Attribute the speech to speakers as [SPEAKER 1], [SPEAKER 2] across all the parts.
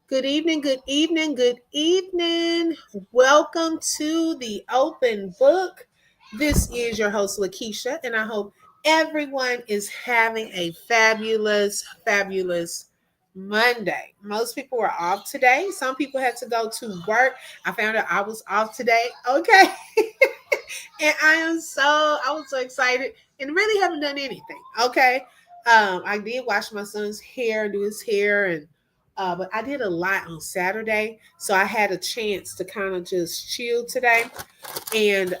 [SPEAKER 1] Good evening, good evening, good evening. Welcome to the open book. This is your host, Lakeisha, and I hope everyone is having a fabulous Monday. Most people are off today. Some people had to go to work. I found out I was off today. Okay. And I was so excited and really haven't done anything. Okay. I did wash my son's hair, do his hair, and but I did a lot on Saturday, so I had a chance to kind of just chill today and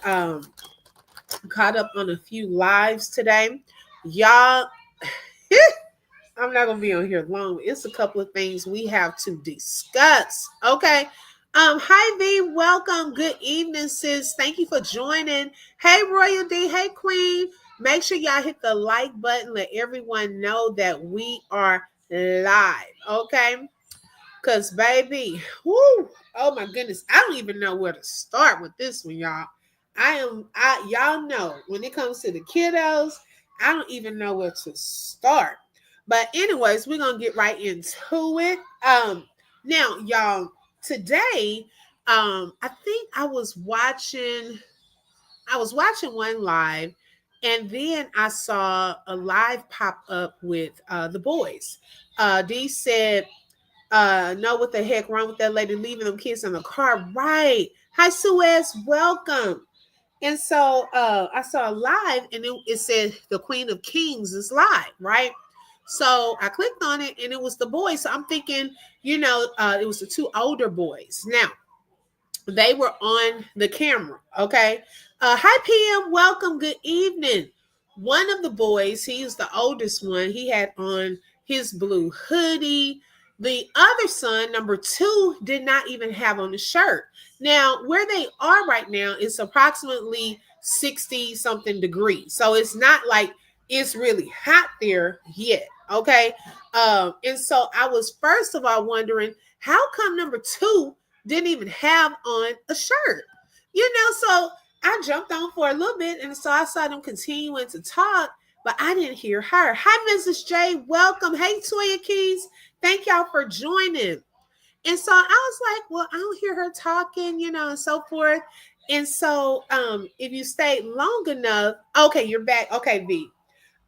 [SPEAKER 1] caught up on a few lives today. Y'all, I'm not gonna be on here long. It's a couple of things we have to discuss. Okay. Hi V, welcome. Good evening, sis. Thank you for joining. Hey Royal D, hey Queen. Make sure y'all hit the like button. Let everyone know that we are live. Okay. Cause baby, whoo, oh my goodness, I don't even know where to start with this one, y'all. Y'all know when it comes to the kiddos, I don't even know where to start. But anyways, we're gonna get right into it. Now, y'all, today, I think I was watching one live, and then I saw a live pop up with the boys. Dee said know what the heck wrong with that lady leaving them kids in the car. Right. Hi, Suez. Welcome. And so I saw live and it said the Queen of Kings is live, right? So I clicked on it and it was the boys. So I'm thinking, it was the two older boys. Now, they were on the camera. Okay. Hi, PM. Welcome. Good evening. One of the boys, he's the oldest one, he had on his blue hoodie. The other son, number two, did not even have on the shirt. Now, where they are right now is approximately 60 something degrees. So it's not like it's really hot there yet. Okay. And so I was first of all wondering, how come number two didn't even have on a shirt? So I jumped on for a little bit and so I saw them continuing to talk, but I didn't hear her. Hi, Mrs. J. Welcome. Hey, Toya Keys. Thank y'all for joining. And so I was like, well, I don't hear her talking, and so forth. And so if you stayed long enough, okay, you're back. Okay, V.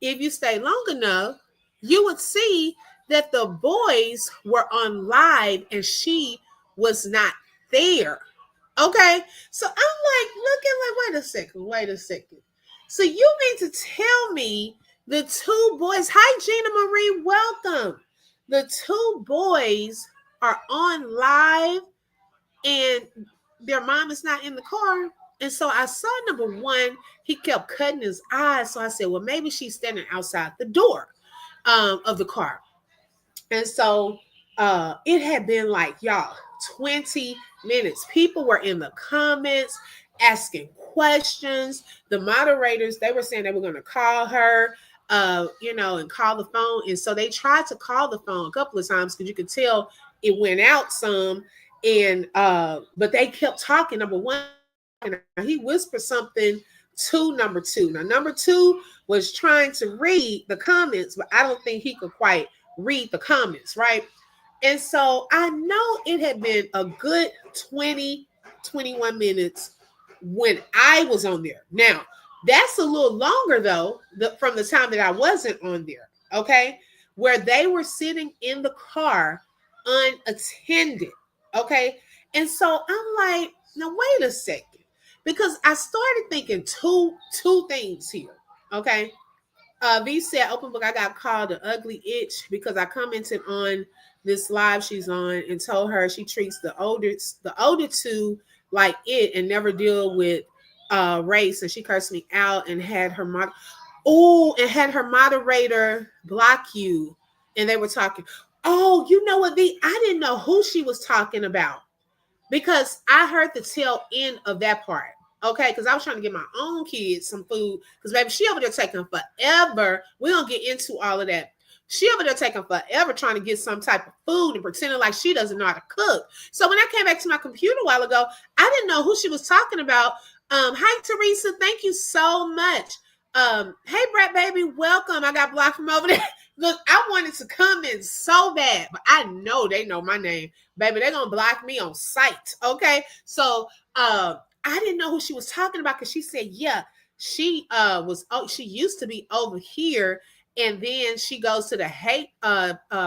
[SPEAKER 1] If you stay long enough, you would see that the boys were on live and she was not there. Okay. So I'm like, wait a second. So you mean to tell me the two boys, hi Gina Marie, welcome. The two boys are on live and their mom is not in the car. And so I saw number one, he kept cutting his eyes. So I said, well, maybe she's standing outside the door of the car. And so it had been like, y'all, 20 minutes. People were in the comments asking questions. The moderators, they were saying they were going to call her, and call the phone. And so they tried to call the phone a couple of times because you could tell it went out some. And but they kept talking. Number one, he whispered something to number two. Now, number two was trying to read the comments, but I don't think he could quite read the comments, right? And so I know it had been a good 20, 21 minutes when I was on there. Now, that's a little longer though, from the time that I wasn't on there, okay? Where they were sitting in the car unattended, okay? And so I'm like, now wait a second. Because I started thinking two things here, okay? V said, open book, I got called an ugly itch because I commented on this live she's on and told her she treats the older two like it and never deal with race. And she cursed me out and had her had her moderator block you. And they were talking. Oh, you know what, V? I didn't know who she was talking about because I heard the tail end of that part. Okay, because I was trying to get my own kids some food. Because baby, she over there taking forever. We don't get into all of that. She over there taking forever trying to get some type of food and pretending like she doesn't know how to cook. So when I came back to my computer a while ago, I didn't know who she was talking about. Hi Teresa, thank you so much. Hey Brett baby, welcome. I got blocked from over there. Look, I wanted to comment so bad, but I know they know my name, baby. They're gonna block me on sight. Okay, so I didn't know who she was talking about because she said, yeah, she was. Oh, she used to be over here, and then she goes to the hate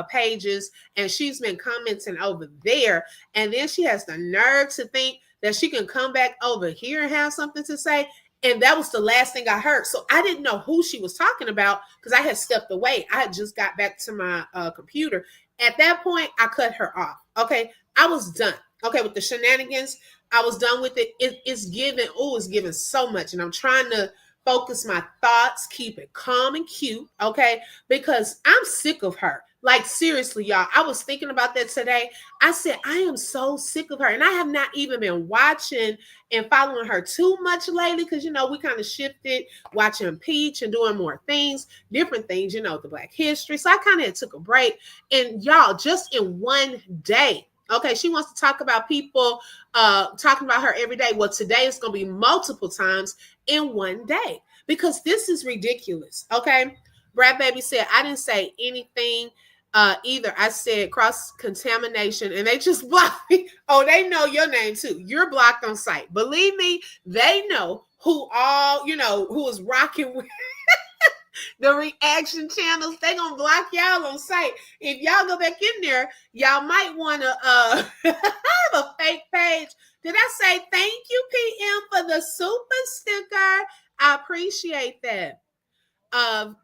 [SPEAKER 1] pages, and she's been commenting over there, and then she has the nerve to think that she can come back over here and have something to say. And that was the last thing I heard. So I didn't know who she was talking about because I had stepped away. I had just got back to my computer. At that point, I cut her off. Okay. I was done. Okay. With the shenanigans, I was done with it. It's giving, it's giving so much. And I'm trying to focus my thoughts, keep it calm and cute. Okay. Because I'm sick of her. Like, seriously, y'all, I was thinking about that today. I said, I am so sick of her. And I have not even been watching and following her too much lately because, we kind of shifted watching Peach and doing more things, different things, the Black history. So I kind of took a break. And y'all, just in one day, okay, she wants to talk about people talking about her every day. Well, today it's going to be multiple times in one day because this is ridiculous, okay? Brad Baby said, I didn't say anything either. I said cross-contamination, and they just blocked me. Oh, they know your name, too. You're blocked on site. Believe me, they know who who is rocking with the reaction channels. They gonna block y'all on site. If y'all go back in there, y'all might want to have a fake page. Did I say thank you, PM, for the super sticker? I appreciate that.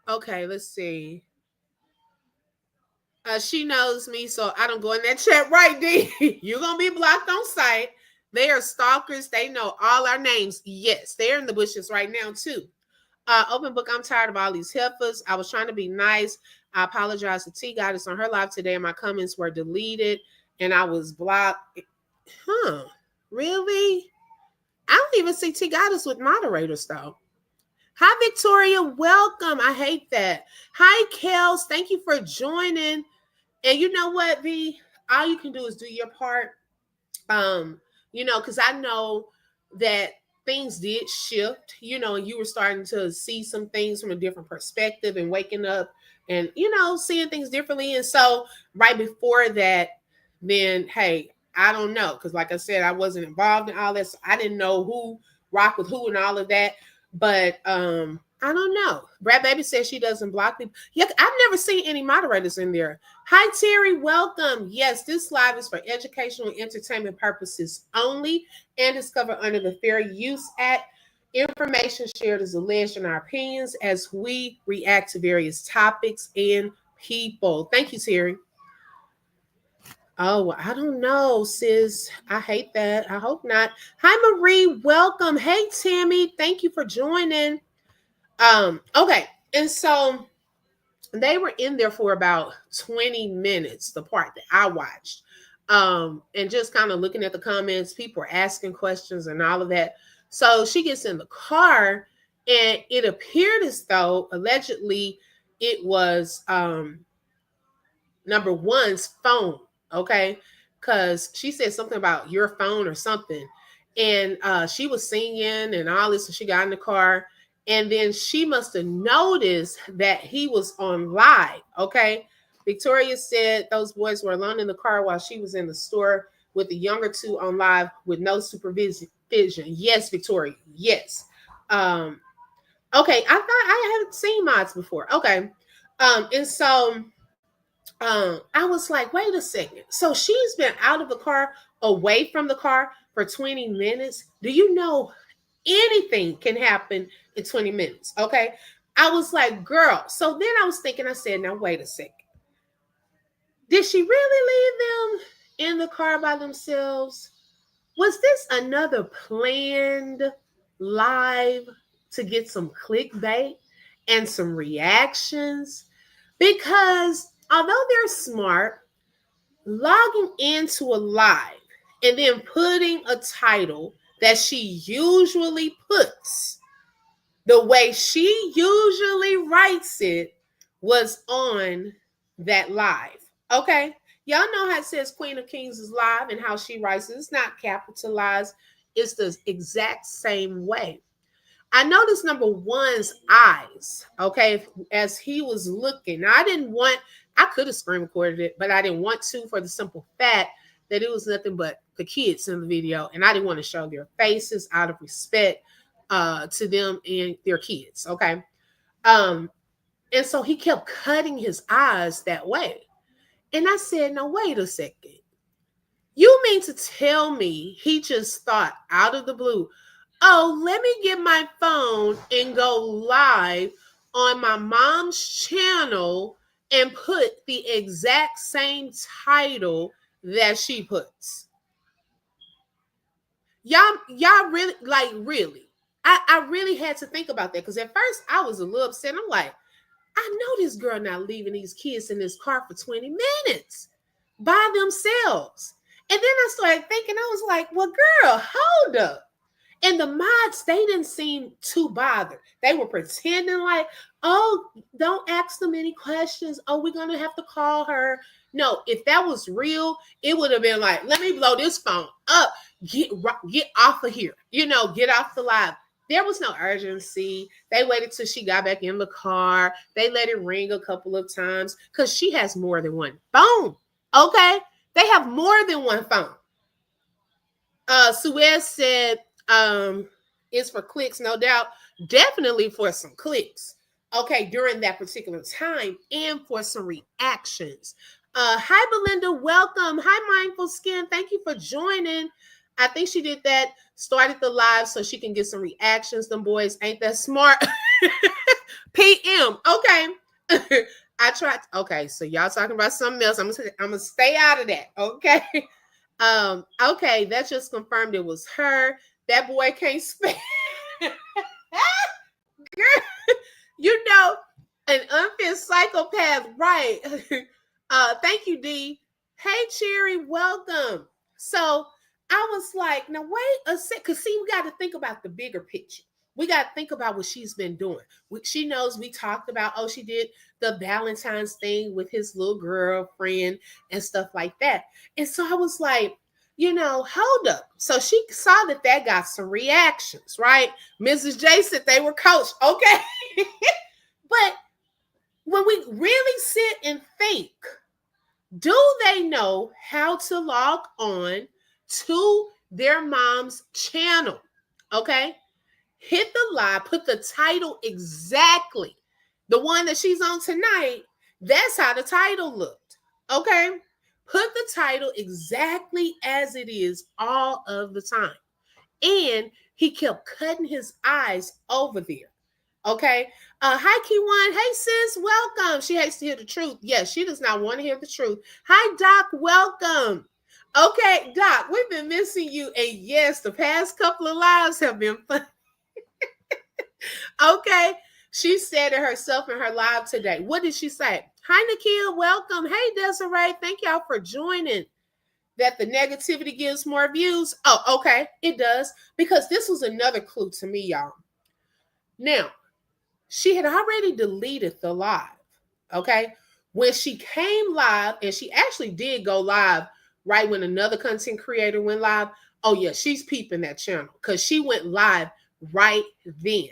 [SPEAKER 1] Okay, let's see. She knows me, so I don't go in that chat, right, D? You're gonna be blocked on site. They are stalkers. They know all our names. Yes, they're in the bushes right now too. Open book. I'm tired of all these heifers. I was trying to be nice. I apologize to T Goddess on her live today, and my comments were deleted, and I was blocked. Huh? Really? I don't even see T Goddess with moderators though. Hi, Victoria. Welcome. I hate that. Hi, Kels. Thank you for joining. And you know what, V? All you can do is do your part. Because I know that things did shift, and you were starting to see some things from a different perspective and waking up and, seeing things differently. And so right before that, then, hey, I don't know. Because like I said, I wasn't involved in all this. So I didn't know who rocked with who and all of that. But I don't know. Brad Baby says she doesn't block people. Yeah, I've never seen any moderators in there. Hi, Terry. Welcome. Yes, this live is for educational and entertainment purposes only and is covered under the Fair Use Act. Information shared is alleged in our opinions as we react to various topics and people. Thank you, Terry. Oh, I don't know, sis. I hate that. I hope not. Hi, Marie. Welcome. Hey, Tammy. Thank you for joining. Okay. And so they were in there for about 20 minutes, the part that I watched. And just kind of looking at the comments, people were asking questions and all of that. So she gets in the car, and it appeared as though allegedly it was number one's phone. Okay. Because she said something about your phone or something. And she was singing and all this, and she got in the car. And then she must have noticed that he was on live. Okay. Victoria said those boys were alone in the car while she was in the store with the younger two on live with no supervision. Yes, Victoria. Yes. Okay. I thought I haven't seen mods before. Okay. And so I was like, wait a second. So she's been out of the car, away from the car for 20 minutes. Do you know anything can happen in 20 minutes? Okay. I was like, girl. So then I was thinking, I said, now wait a second. Did she really leave them in the car by themselves? Was this another planned live to get some clickbait and some reactions? Because although they're smart, logging into a live and then putting a title that she usually puts the way she usually writes it was on that live. Okay. Y'all know how it says Queen of Kings is live and how she writes it. It's not capitalized. It's the exact same way. I noticed number one's eyes, okay, as he was looking. Now, I could have screen recorded it, but I didn't want to for the simple fact that it was nothing but the kids in the video, and I didn't want to show their faces out of respect to them and their kids, okay? Um, and so he kept cutting his eyes that way. And I said, no, wait a second. You mean to tell me he just thought out of the blue, oh, let me get my phone and go live on my mom's channel and put the exact same title that she puts? Y'all really, like, really? I really had to think about that because at first I was a little upset. I'm like, I know this girl not leaving these kids in this car for 20 minutes by themselves. And then I started thinking, I was like, well, girl, hold up. And the mods, they didn't seem too bothered. They were pretending like, oh, don't ask them any questions. Oh, we're going to have to call her. No, if that was real, it would have been like, let me blow this phone up. Get off of here. Get off the live. There was no urgency. They waited till she got back in the car. They let it ring a couple of times because she has more than one phone. Okay? They have more than one phone. Suez said, is for clicks, no doubt. Definitely for some clicks. Okay, during that particular time and for some reactions. Hi, Belinda. Welcome. Hi, Mindful Skin. Thank you for joining. I think she did that, started the live so she can get some reactions. Them boys ain't that smart. PM. Okay. I tried. Okay, so y'all talking about something else. I'm gonna stay out of that. Okay. Okay, that just confirmed it was her. That boy can't speak. Girl, an unfit psychopath, right? Thank you, D. Hey, Cherry, welcome. So I was like, now wait a sec, because see, we got to think about the bigger picture. We got to think about what she's been doing. She knows we talked about, she did the Valentine's thing with his little girlfriend and stuff like that. And so I was like, hold up. So she saw that got some reactions, right? Mrs. J said they were coached. Okay. But when we really sit and think, do they know how to log on to their mom's channel? Okay. Hit the live, put the title exactly. The one that she's on tonight, that's how the title looked. Okay. Put the title exactly as it is all of the time. And he kept cutting his eyes over there. Okay. Hi, Kween. Hey, sis. Welcome. She hates to hear the truth. Yes, she does not want to hear the truth. Hi, Doc. Welcome. Okay, Doc, we've been missing you. And yes, the past couple of lives have been fun. Okay. She said it herself in her live today. What did she say? Hi, Nakia. Welcome. Hey, Desiree. Thank y'all for joining. That the negativity gives more views. Oh, okay. It does. Because this was another clue to me, y'all. Now, she had already deleted the live. Okay. When she came live, and she actually did go live right when another content creator went live. Oh, yeah, she's peeping that channel because she went live right then.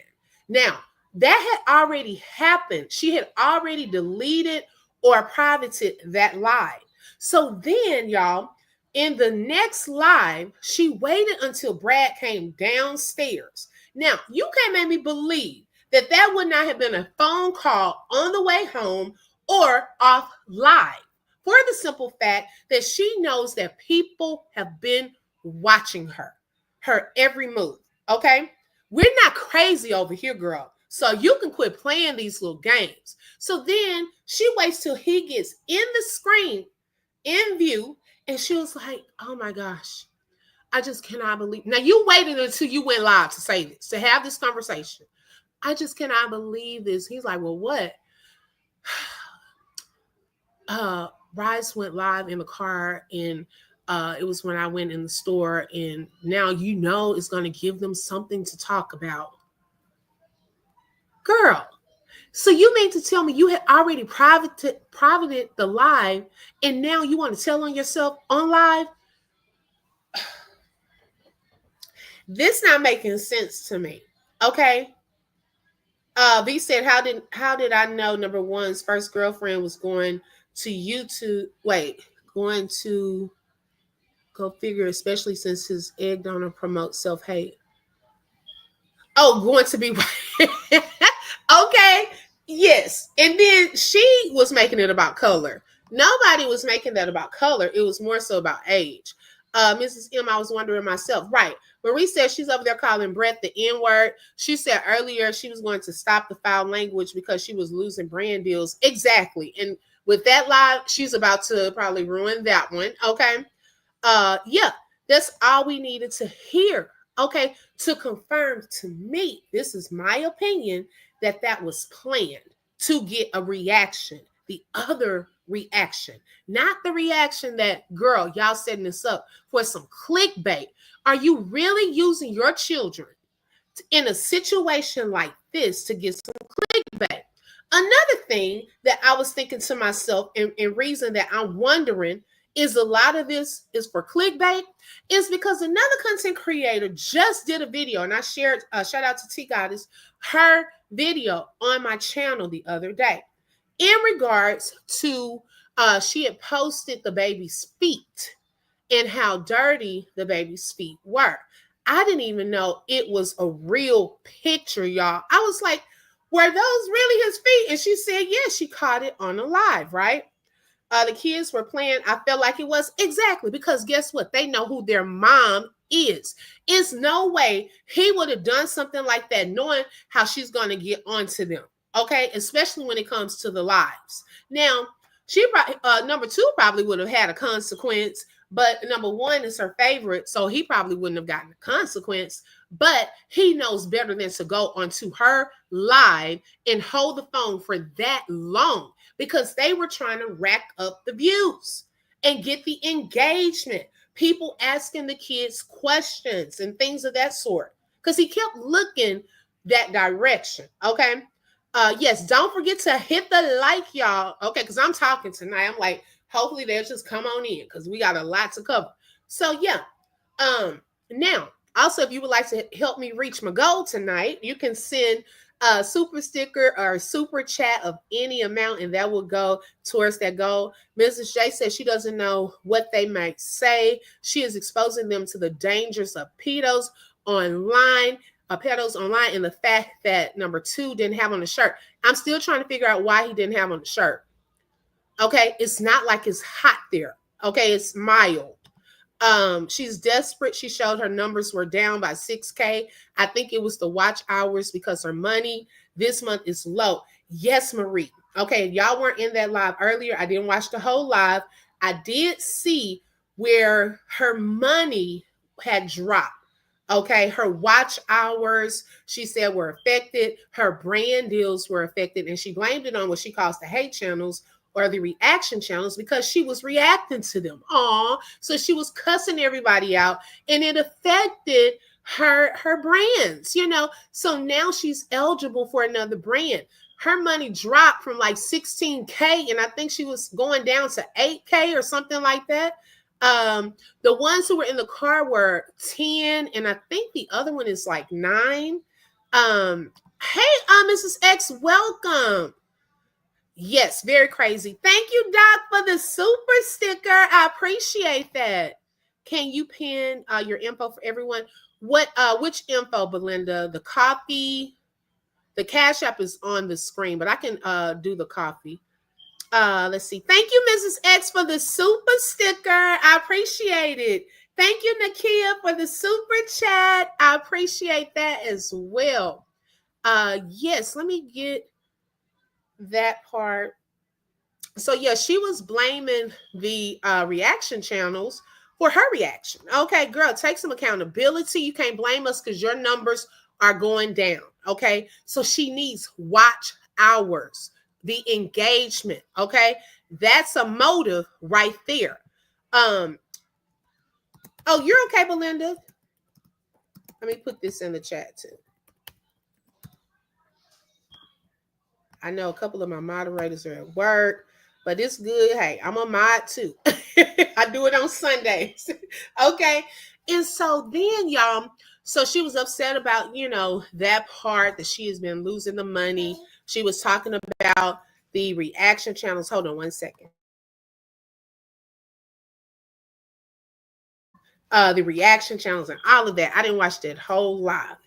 [SPEAKER 1] Now, that had already happened. She had already deleted or privated that live. So then, y'all, in the next live, she waited until Brad came downstairs. Now, you can't make me believe that would not have been a phone call on the way home or off live, for the simple fact that she knows that people have been watching her every move. Okay. We're not crazy over here, girl. So you can quit playing these little games. So then she waits till he gets in the screen in view. And she was like, oh my gosh, I just cannot believe. Now you waited until you went live to say this, to have this conversation. I just cannot believe this. He's like, well, what? Bryce went live in the car, and it was when I went in the store, and now it's going to give them something to talk about. Girl, so you mean to tell me you had already privated the live, and now you want to tell on yourself on live? This not making sense to me. Okay. V said, how did I know number one's first girlfriend was going to YouTube? Wait, going to go figure, especially since his egg donor promotes self hate. Oh, going to be okay. Yes. And then she was making it about color. Nobody was making that about color. It was more so about age. Mrs. M, I was wondering myself. Right. Marie said she's over there calling Brett the N word. She said earlier she was going to stop the foul language because she was losing brand deals. Exactly. And with that live, she's about to probably ruin that one. Okay. Yeah, that's all we needed to hear. Okay, to confirm to me, this is my opinion, that was planned to get a reaction, the other reaction, not the reaction that, girl, y'all setting this up for some clickbait. Are you really using your children in a situation like this to get some clickbait? Another thing that I was thinking to myself, and reason that I'm wondering is a lot of this is for clickbait, is because another content creator just did a video, and I shared, shout out to T Goddess, her video on my channel the other day in regards to, she had posted the baby's feet and how dirty the baby's feet were. I didn't even know it was a real picture, y'all. I was like, were those really his feet? And she said, yeah, she caught it on a live, right? The kids were playing. I felt like it was exactly because guess what? They know who their mom is. It's no way he would have done something like that, knowing how she's going to get onto them. Okay, especially when it comes to the lives. Now, she number two probably would have had a consequence, but number one is her favorite, so he probably wouldn't have gotten a consequence. But he knows better than to go onto her live and hold the phone for that long because they were trying to rack up the views and get the engagement. People asking the kids questions and things of that sort because he kept looking that direction. Okay. Yes, don't forget to hit the like, y'all. Okay, because I'm talking tonight. I'm like, hopefully they'll just come on in because we got a lot to cover. So yeah. Now, also, if you would like to help me reach my goal tonight, you can send a super sticker or super chat of any amount, and that will go towards that goal. Mrs. J says she doesn't know what they might say. She is exposing them to the dangers of pedos online. Pedos online, and the fact that number two didn't have on the shirt. I'm still trying to figure out why he didn't have on the shirt. Okay, it's not like it's hot there. Okay, it's mild. She's desperate. She showed her numbers were down by 6K. I think it was the watch hours because her money this month is low. Yes, Marie. Okay, y'all weren't in that live earlier. I didn't watch the whole live. I did see where her money had dropped. Okay, her watch hours, she said, were affected. Her brand deals were affected, and she blamed it on what she calls the hate channels or the reaction channels because she was reacting to them. So she was cussing everybody out, and it affected her brands, you know. So now she's eligible for another brand. Her money dropped from like 16K, and I think she was going down to 8K or something like that. The ones who were in the car were 10, and I think the other one is like 9. Hey, Mrs. X, welcome. Yes, very crazy. Thank you, Doc, for the super sticker. I appreciate that. Can you pin your info for everyone? Which info, Belinda? The coffee, the Cash App is on the screen, but I can do the coffee. Let's see. Thank you, Mrs. X, for the super sticker. I appreciate it. Thank you, Nakia, for the super chat. I appreciate that as well. Yes, let me get that part. So yeah, she was blaming the reaction channels for her reaction. Okay, girl, take some accountability. You can't blame us because your numbers are going down. Okay, so she needs watch hours, the engagement. Okay, that's a motive right there. Oh, you're okay, Belinda. Let me put this in the chat too. I know a couple of my moderators are at work, but it's good. Hey, I'm a mod too. I do it on Sundays. Okay. And so then, y'all, So she was upset about, that part that she has been losing the money. She was talking about the reaction channels. Hold on one second. The reaction channels and all of that. I didn't watch that whole live.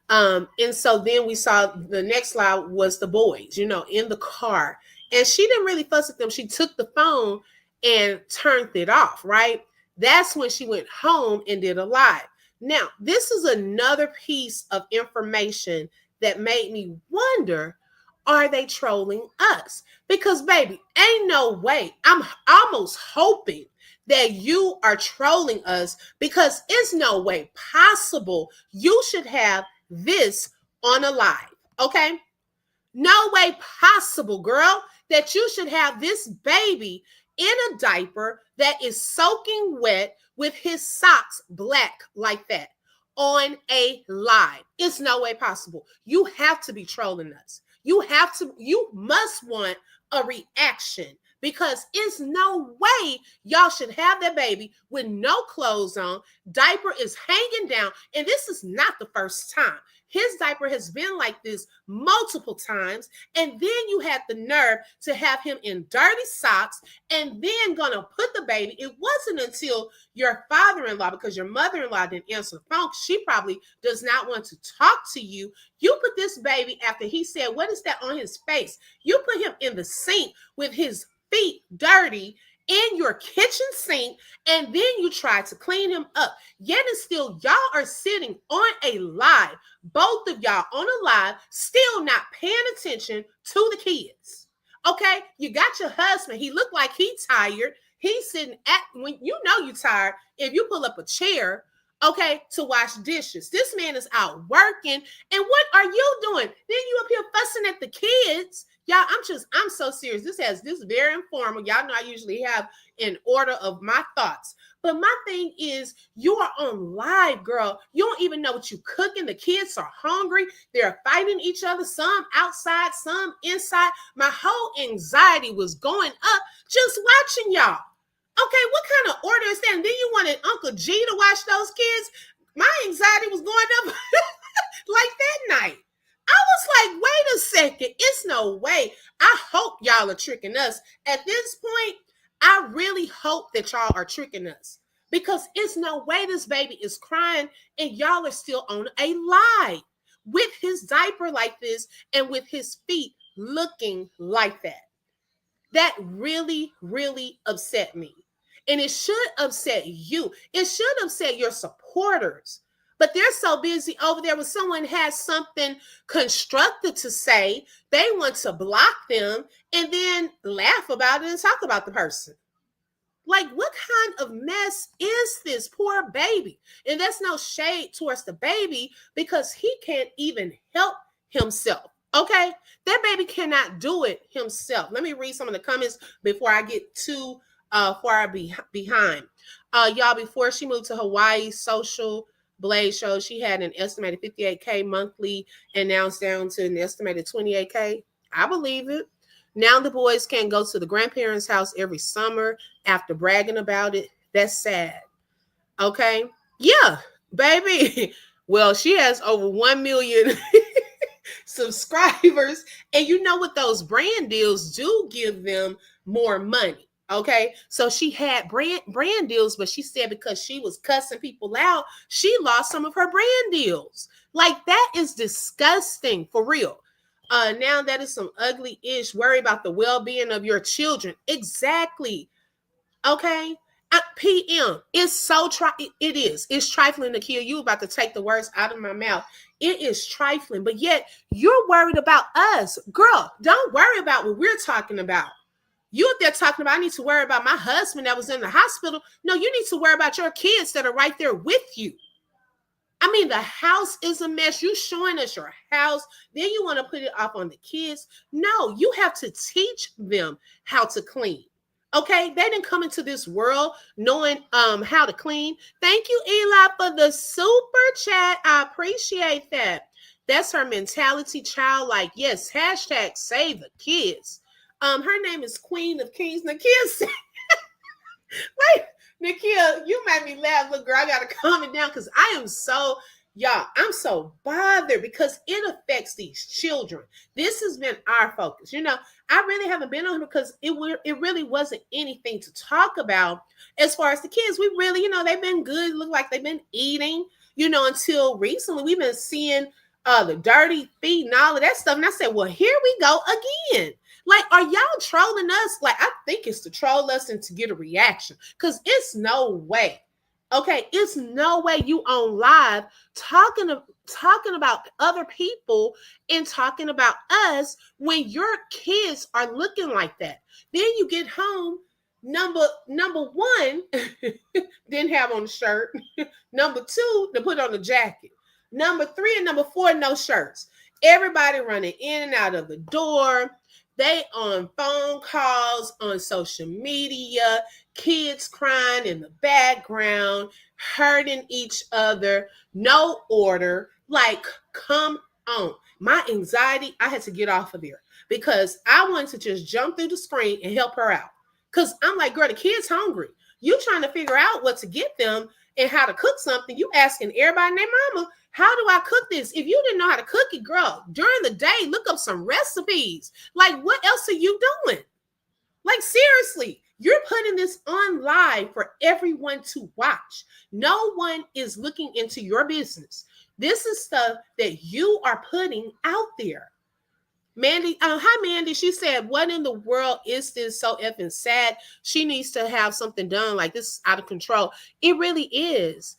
[SPEAKER 1] And so then we saw the next live was the boys, in the car. And she didn't really fuss at them. She took the phone and turned it off, right? That's when she went home and did a live. Now, this is another piece of information that made me wonder, are they trolling us? Because, baby, ain't no way. I'm almost hoping that you are trolling us, because it's no way possible you should have this on a live. Okay? No way possible, girl, that you should have this baby in a diaper that is soaking wet with his socks black like that on a live. It's no way possible. You have to be trolling us. You must want a reaction, because it's no way y'all should have that baby with no clothes on. Diaper is hanging down. And this is not the first time. His diaper has been like this multiple times. And then you had the nerve to have him in dirty socks and then gonna put the baby. It wasn't until your father-in-law, because your mother-in-law didn't answer the phone. She probably does not want to talk to you. You put this baby, after he said, what is that on his face? You put him in the sink with his feet dirty in your kitchen sink, and then you try to clean him up. Yet and still, y'all are sitting on a live, both of y'all on a live, still not paying attention to the kids. Okay, you got your husband. He looked like he tired. He's sitting at, when you tired, if you pull up a chair, okay, to wash dishes. This man is out working. And what are you doing? Then you up here fussing at the kids. Y'all, I'm so serious. This is very informal. Y'all know I usually have an order of my thoughts. But my thing is, you are on live, girl. You don't even know what you're cooking. The kids are hungry. They're fighting each other, some outside, some inside. My whole anxiety was going up just watching y'all. Okay, what kind of order is that? And then you wanted Uncle G to watch those kids? My anxiety was going up like that night. I was like, wait a second. It's no way. I hope y'all are tricking us. At this point, I really hope that y'all are tricking us, because it's no way this baby is crying and y'all are still on a live with his diaper like this and with his feet looking like that. That really, really upset me. And it should upset you. It should upset your supporters. But they're so busy over there when someone has something constructive to say, they want to block them and then laugh about it and talk about the person. Like, what kind of mess is this poor baby? And that's no shade towards the baby, because he can't even help himself. Okay? That baby cannot do it himself. Let me read some of the comments before I get too far behind. Y'all, before she moved to Hawaii, Social Blade shows she had an estimated 58K monthly, and now it's down to an estimated 28K. I believe it. Now the boys can't go to the grandparents' house every summer after bragging about it. That's sad. Okay? Yeah, baby. Well, she has over 1 million subscribers. And you know what? Those brand deals do give them more money. Okay, so she had brand deals, but she said because she was cussing people out, she lost some of her brand deals. Like, that is disgusting, for real. Now that is some ugly ish. Worry about the well-being of your children. Exactly. Okay. PM. It's so it is. It's trifling to kill. You about to take the words out of my mouth. It is trifling, but yet you're worried about us. Girl, don't worry about what we're talking about. You up there talking about, I need to worry about my husband that was in the hospital. No, you need to worry about your kids that are right there with you. I mean, the house is a mess. You showing us your house, then you want to put it off on the kids. No, you have to teach them how to clean. Okay, they didn't come into this world knowing how to clean. Thank you, Eli, for the super chat. I appreciate that. That's her mentality, childlike. Yes, hashtag save the kids. Her name is Queen of Kings. Nakia said, wait, Nakia, you made me laugh. Look, girl, I gotta calm it down because I am so, Y'all, I'm so bothered because it affects these children. This has been our focus. I really haven't been on because it really wasn't anything to talk about as far as the kids. We really, they've been good. Look like they've been eating, until recently. We've been seeing the dirty feet and all of that stuff. And I said, well, here we go again. Like, are y'all trolling us? Like, I think it's to troll us and to get a reaction. Because it's no way. Okay, it's no way you on live talking about other people and talking about us when your kids are looking like that. Then you get home, number one didn't have on the shirt. Number two, to put on the jacket. Number three and number four, no shirts. Everybody running in and out of the door. They on phone calls, on social media, kids crying in the background, hurting each other, no order. Like, come on. My anxiety, I had to get off of there because I wanted to just jump through the screen and help her out. Because I'm like, girl, the kid's hungry. You trying to figure out what to get them and how to cook something. You asking everybody and their mama, how do I cook this? If you didn't know how to cook it, girl, during the day, look up some recipes. Like, what else are you doing? Like, seriously, you're putting this on live for everyone to watch. No one is looking into your business. This is stuff that you are putting out there. Mandy, hi Mandy. She said, what in the world is this? So effing sad. She needs to have something done. Like, this is out of control. It really is.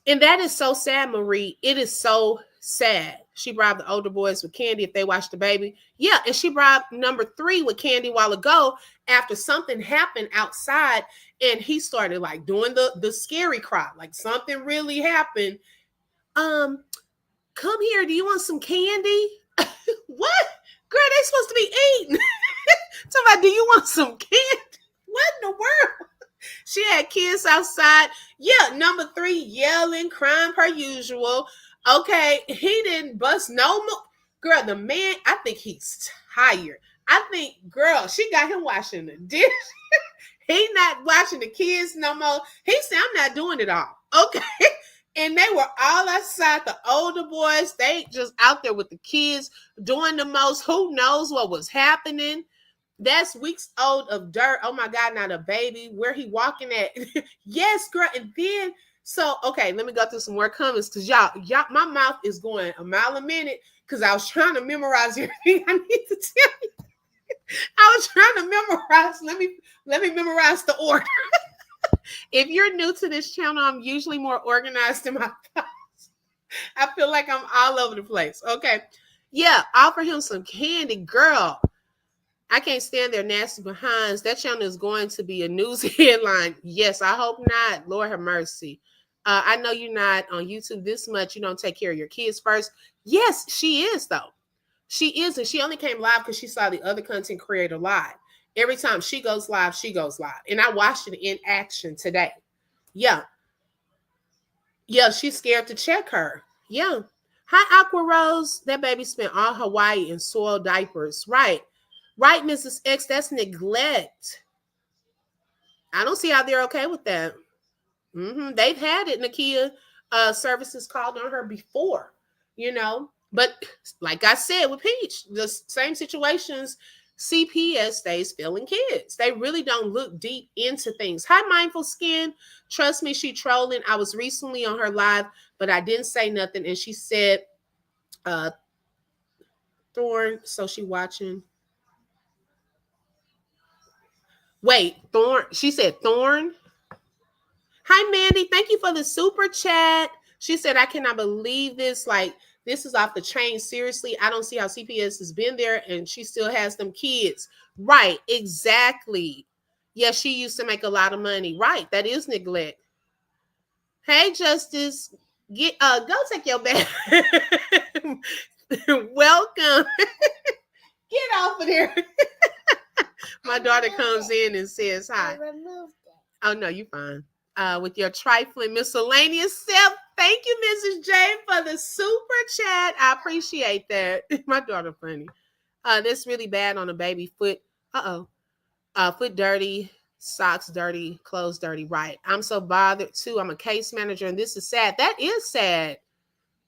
[SPEAKER 1] And that is so sad, Marie. It is so sad. She bribed the older boys with candy if they watch the baby. Yeah, and she bribed number 3 with candy a while ago after something happened outside and he started like doing the scary cry. Like, something really happened. Come here. Do you want some candy? What? Girl, they supposed to be eating. Somebody, do you want some candy? What in the world? She had kids outside. Yeah, number 3 yelling, crying per usual. Okay, he didn't bust no more. Girl, the man, I think he's tired. I think, girl, she got him washing the dish. He not watching the kids no more. He said, I'm not doing it all. Okay. And they were all outside, the older boys. They just out there with the kids doing the most. Who knows what was happening? That's weeks old of dirt. Oh my God, not a baby. Where he walking at? Yes, girl. And then, so, okay, let me go through some more comments because y'all, my mouth is going a mile a minute because I was trying to memorize everything I need to tell you. I was trying to memorize. Let me memorize the order. If you're new to this channel, I'm usually more organized in my thoughts. I feel like I'm all over the place. Okay. Yeah, offer him some candy, girl. I can't stand their nasty behinds. That channel is going to be a news headline. Yes, I hope not. Lord have mercy. I know you're not on YouTube this much. You don't take care of your kids first. Yes, she is, though. She is, and she only came live because she saw the other content creator live. Every time she goes live, she goes live. And I watched it in action today. Yeah. Yeah, she's scared to check her. Yeah. Hi, Aqua Rose. That baby spent all Hawaii in soiled diapers. Right. Right, Mrs. X, that's neglect. I don't see how they're okay with that. They've had it. Nakia services called on her before, But like I said with Peach, the same situations, CPS stays failing kids. They really don't look deep into things. Hi, Mindful Skin. Trust me, she trolling. I was recently on her live, but I didn't say nothing. And she said, Thorn, so she watching. Wait, Thorn. She said Thorn. Hi, Mandy. Thank you for the super chat. She said, I cannot believe this. Like, this is off the chain. Seriously, I don't see how CPS has been there and she still has them kids. Right, exactly. Yes, she used to make a lot of money. Right, that is neglect. Hey, Justice. Go take your bath. Welcome. Get off of there. My daughter comes in and says hi. Oh, no, you're fine. With your trifling miscellaneous self. Thank you, Mrs. J, for the super chat. I appreciate that. My daughter funny. That's really bad on a baby foot. Foot dirty, socks dirty, clothes dirty. Right. I'm so bothered too. I'm a case manager and this is sad. That is sad.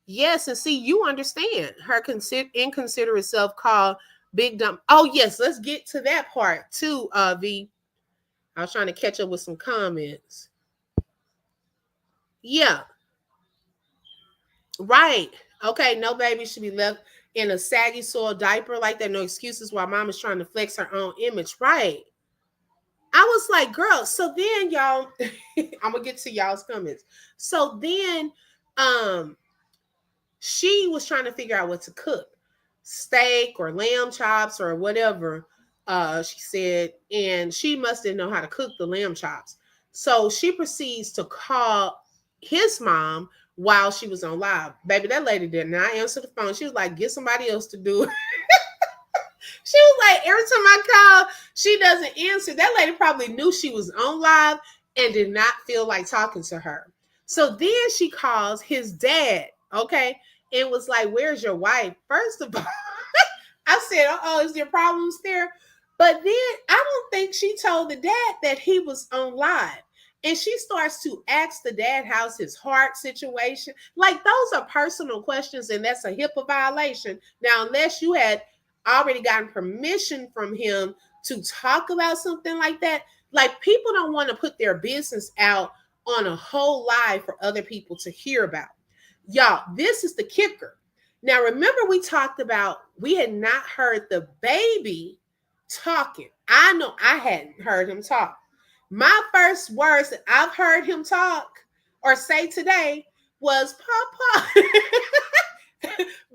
[SPEAKER 1] Yes, and see, you understand her inconsiderate self called big dumb. Oh yes, let's get to that part too. V. I was trying to catch up with some comments. Yeah, right. Okay, no baby should be left in a saggy soiled diaper like that. No excuses while mom is trying to flex her own image. Right. I was like, girl. So then y'all, I'm gonna get to y'all's comments. So then, um, she was trying to figure out what to cook, steak or lamb chops or whatever. She said, and she must didn't know how to cook the lamb chops. So she proceeds to call his mom while she was on live. Baby, that lady did not answer the phone. She was like, get somebody else to do it. She was like, every time I call, she doesn't answer. That lady probably knew she was on live and did not feel like talking to her. So then she calls his dad, okay, and was like, where's your wife? First of all, I said, oh, is there problems there? But then I don't think she told the dad that he was on live. And she starts to ask the dad how's his heart situation. Like, those are personal questions, and that's a HIPAA violation. Now, unless you had already gotten permission from him to talk about something like that, like, people don't want to put their business out on a whole live for other people to hear about. Y'all, this is the kicker. Now, remember, we talked about we had not heard the baby talking. I know I hadn't heard him talk. My first words that I've heard him talk or say today was Papa.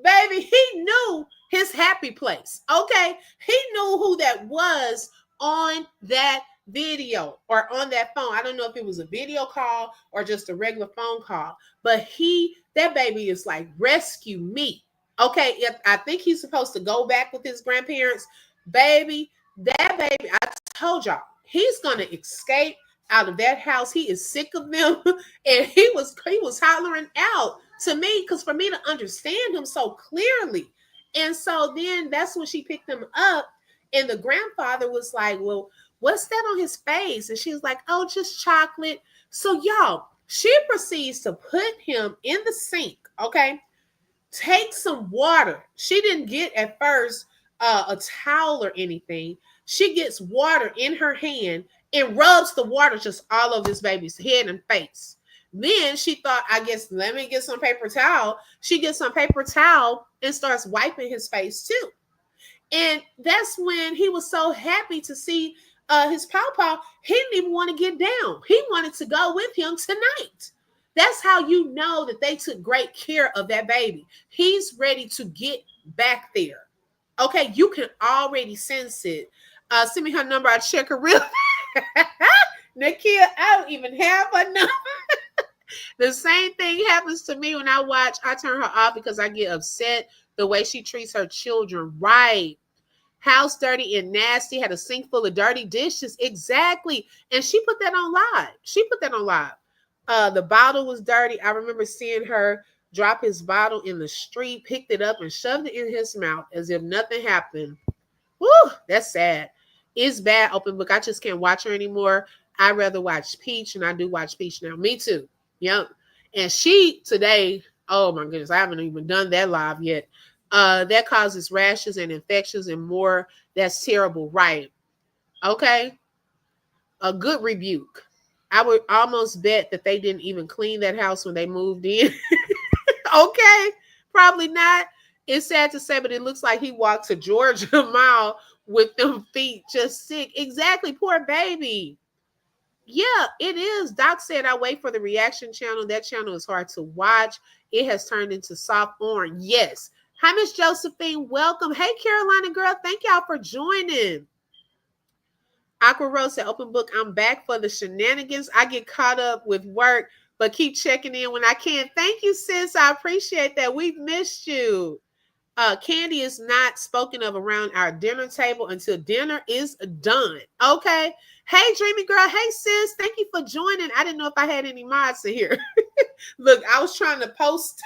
[SPEAKER 1] Baby, he knew his happy place. Okay. He knew who that was on that video or on that phone. I don't know if it was a video call or just a regular phone call, but that baby is like, rescue me. Okay. If I think he's supposed to go back with his grandparents, baby, that baby, I told y'all, he's gonna escape out of that house. He is sick of them. And he was hollering out to me, because for me to understand him so clearly. And so then that's when she picked him up, and the grandfather was like, well, what's that on his face? And she was like, oh, just chocolate. So y'all, she proceeds to put him in the sink, okay? Take some water. She didn't get at first a towel or anything. She gets water in her hand and rubs the water just all over this baby's head and face. Then she thought, I guess, let me get some paper towel. She gets some paper towel and starts wiping his face too. And that's when he was so happy to see his pawpaw. He didn't even want to get down. He wanted to go with him tonight. That's how you know that they took great care of that baby. He's ready to get back there. Okay, you can already sense it. Send me her number. I'll check her real. Nakia, I don't even have her number. The same thing happens to me when I turn her off because I get upset the way she treats her children. Right. House dirty and nasty, had a sink full of dirty dishes. Exactly. And she put that on live. The bottle was dirty. I remember seeing her drop his bottle in the street, picked it up and shoved it in his mouth as if nothing happened. Woo, that's sad. It's bad, open book. I just can't watch her anymore. I'd rather watch Peach, and I do watch Peach now. Me too. Yep. And she today, oh my goodness, I haven't even done that live yet. That causes rashes and infections and more. That's terrible. Right. Okay. A good rebuke. I would almost bet that they didn't even clean that house when they moved in. Okay. Probably not. It's sad to say, but it looks like he walked to Georgia Mall with them feet just sick. Exactly. Poor baby. Yeah, it is. Doc said, I wait for the reaction channel. That channel is hard to watch. It has turned into soft orange. Yes. Hi, Miss Josephine. Welcome. Hey, Carolina girl. Thank y'all for joining. Aqua Rose said, open book. I'm back for the shenanigans. I get caught up with work, but keep checking in when I can. Thank you, sis. I appreciate that. We've missed you. Candy is not spoken of around our dinner table until dinner is done. Okay. Hey, Dreamy girl. Hey, sis. Thank you for joining. I didn't know if I had any mods in here. Look, I was trying to post.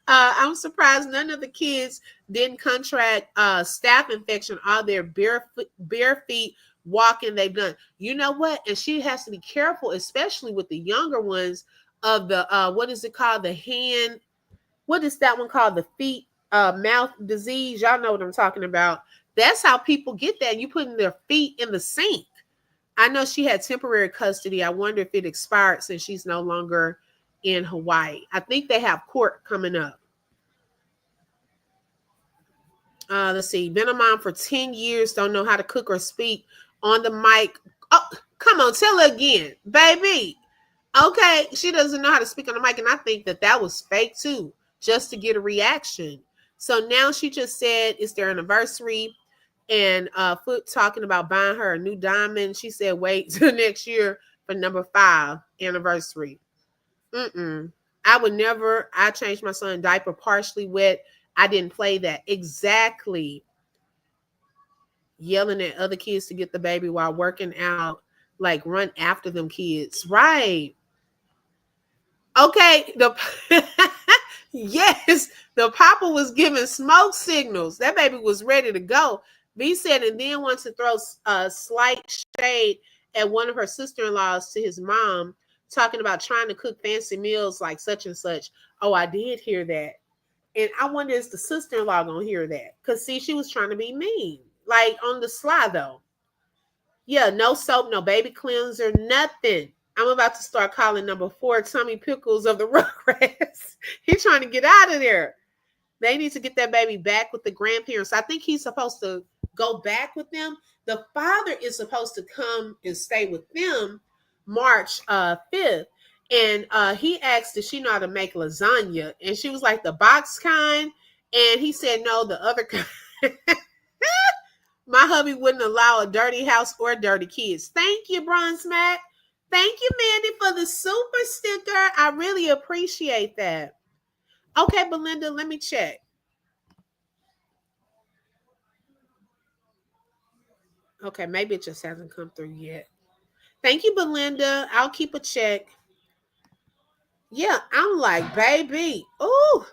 [SPEAKER 1] I'm surprised none of the kids didn't contract staph infection. All their bare feet walking they've done. You know what? And she has to be careful, especially with the younger ones, of the what is it called? The hand, what is that one called? The feet mouth disease. Y'all know what I'm talking about. That's how people get that. You putting their feet in the sink. I know she had temporary custody. I wonder if it expired since she's no longer in Hawaii. I think they have court coming up. Let's see. Been a mom for 10 years. Don't know how to cook or speak on the mic. Oh, come on. Tell her again. Baby. Okay. She doesn't know how to speak on the mic. And I think that that was fake too, just to get a reaction. So now she just said it's their anniversary. And Foot talking about buying her a new diamond. She said, wait till next year for number 5 anniversary. I would never. I changed my son diaper partially wet. I didn't play that. Exactly. Yelling at other kids to get the baby while working out. Like run after them kids. Right. Okay. Yes. The papa was giving smoke signals. That baby was ready to go. B said, and then wants to throw a slight shade at one of her sister-in-laws to his mom, talking about trying to cook fancy meals like such and such. Oh, I did hear that. And I wonder, is the sister-in-law going to hear that? Because, see, she was trying to be mean. Like, on the sly, though. Yeah, no soap, no baby cleanser, nothing. I'm about to start calling number 4 Tommy Pickles of the Rugrats. He's trying to get out of there. They need to get that baby back with the grandparents. I think he's supposed to go back with them. The father is supposed to come and stay with them March 5th. And he asked, does she know how to make lasagna? And she was like, the box kind. And he said, no, the other kind. My hubby wouldn't allow a dirty house or dirty kids. Thank you, Bronze Mac. Thank you, Mandy, for the super sticker. I really appreciate that. Okay, Belinda, let me check. Okay, maybe it just hasn't come through yet. Thank you, Belinda. I'll keep a check. Yeah, I'm like, baby. Ooh.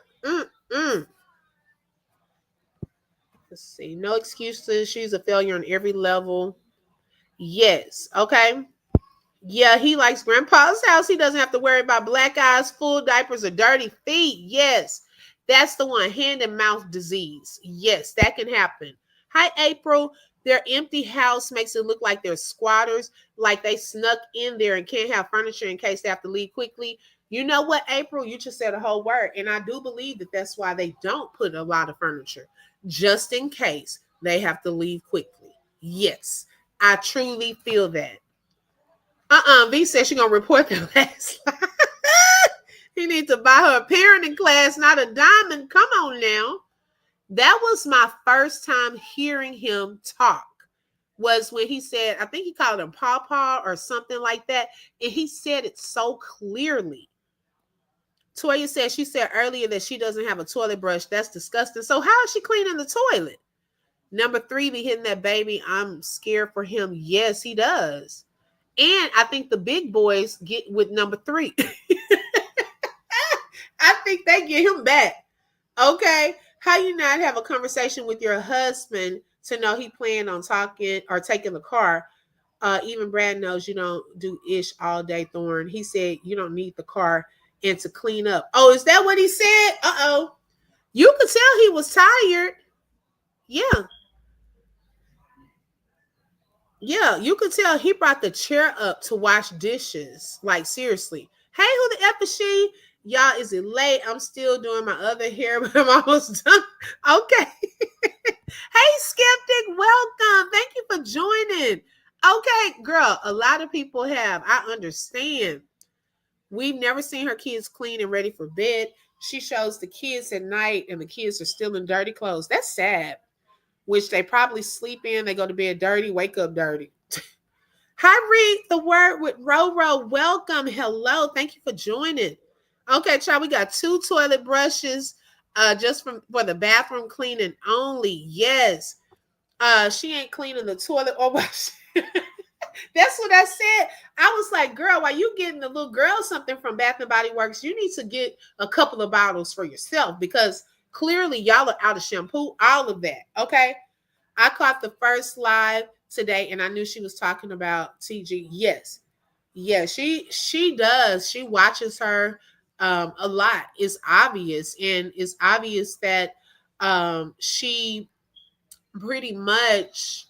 [SPEAKER 1] Let's see. No excuses. She's a failure on every level. Yes. Okay. Yeah, he likes grandpa's house. He doesn't have to worry about black eyes, full diapers, or dirty feet. Yes. That's the one. Hand and mouth disease. Yes, that can happen. Hi, April. Their empty house makes it look like they're squatters, like they snuck in there and can't have furniture in case they have to leave quickly. You know what, April? You just said a whole word. And I do believe that that's why they don't put a lot of furniture, just in case they have to leave quickly. Yes, I truly feel that. V said she's gonna report the last. He needs to buy her a parenting class, not a diamond. Come on now. That was my first time hearing him talk. Was when he said, I think he called him Pawpaw or something like that, and he said it so clearly. Toya said she said earlier that she doesn't have a toilet brush. That's disgusting. So how is she cleaning the toilet? Number 3 be hitting that baby. I'm scared for him. Yes, he does. And I think the big boys get with number 3. I think they get him back. Okay. How you not have a conversation with your husband to know he planned on talking or taking the car? Even Brad knows you don't do ish all day, Thorn. He said you don't need the car and to clean up. Oh, is that what he said? Uh-oh. You could tell he was tired. Yeah. Yeah, you could tell he brought the chair up to wash dishes. Like, seriously. Hey, who the F is she? Y'all, is it late? I'm still doing my other hair, but I'm almost done. Okay. Hey, Skeptic, welcome. Thank you for joining. Okay, girl, a lot of people have. I understand. We've never seen her kids clean and ready for bed. She shows the kids at night, and the kids are still in dirty clothes. That's sad. Which they probably sleep in. They go to bed dirty, wake up dirty. Hi, Reed, the word with Roro. Welcome. Hello. Thank you for joining. Okay, child, we got 2 toilet brushes just for the bathroom cleaning only. Yes. She ain't cleaning the toilet or wash. That's what I said. I was like, girl, while you getting the little girl something from Bath and Body Works, you need to get a couple of bottles for yourself because clearly y'all are out of shampoo, all of that. Okay. I caught the first live today and I knew she was talking about TG. Yes. Yeah, she does. She watches her a lot. It's obvious, and it's obvious that she pretty much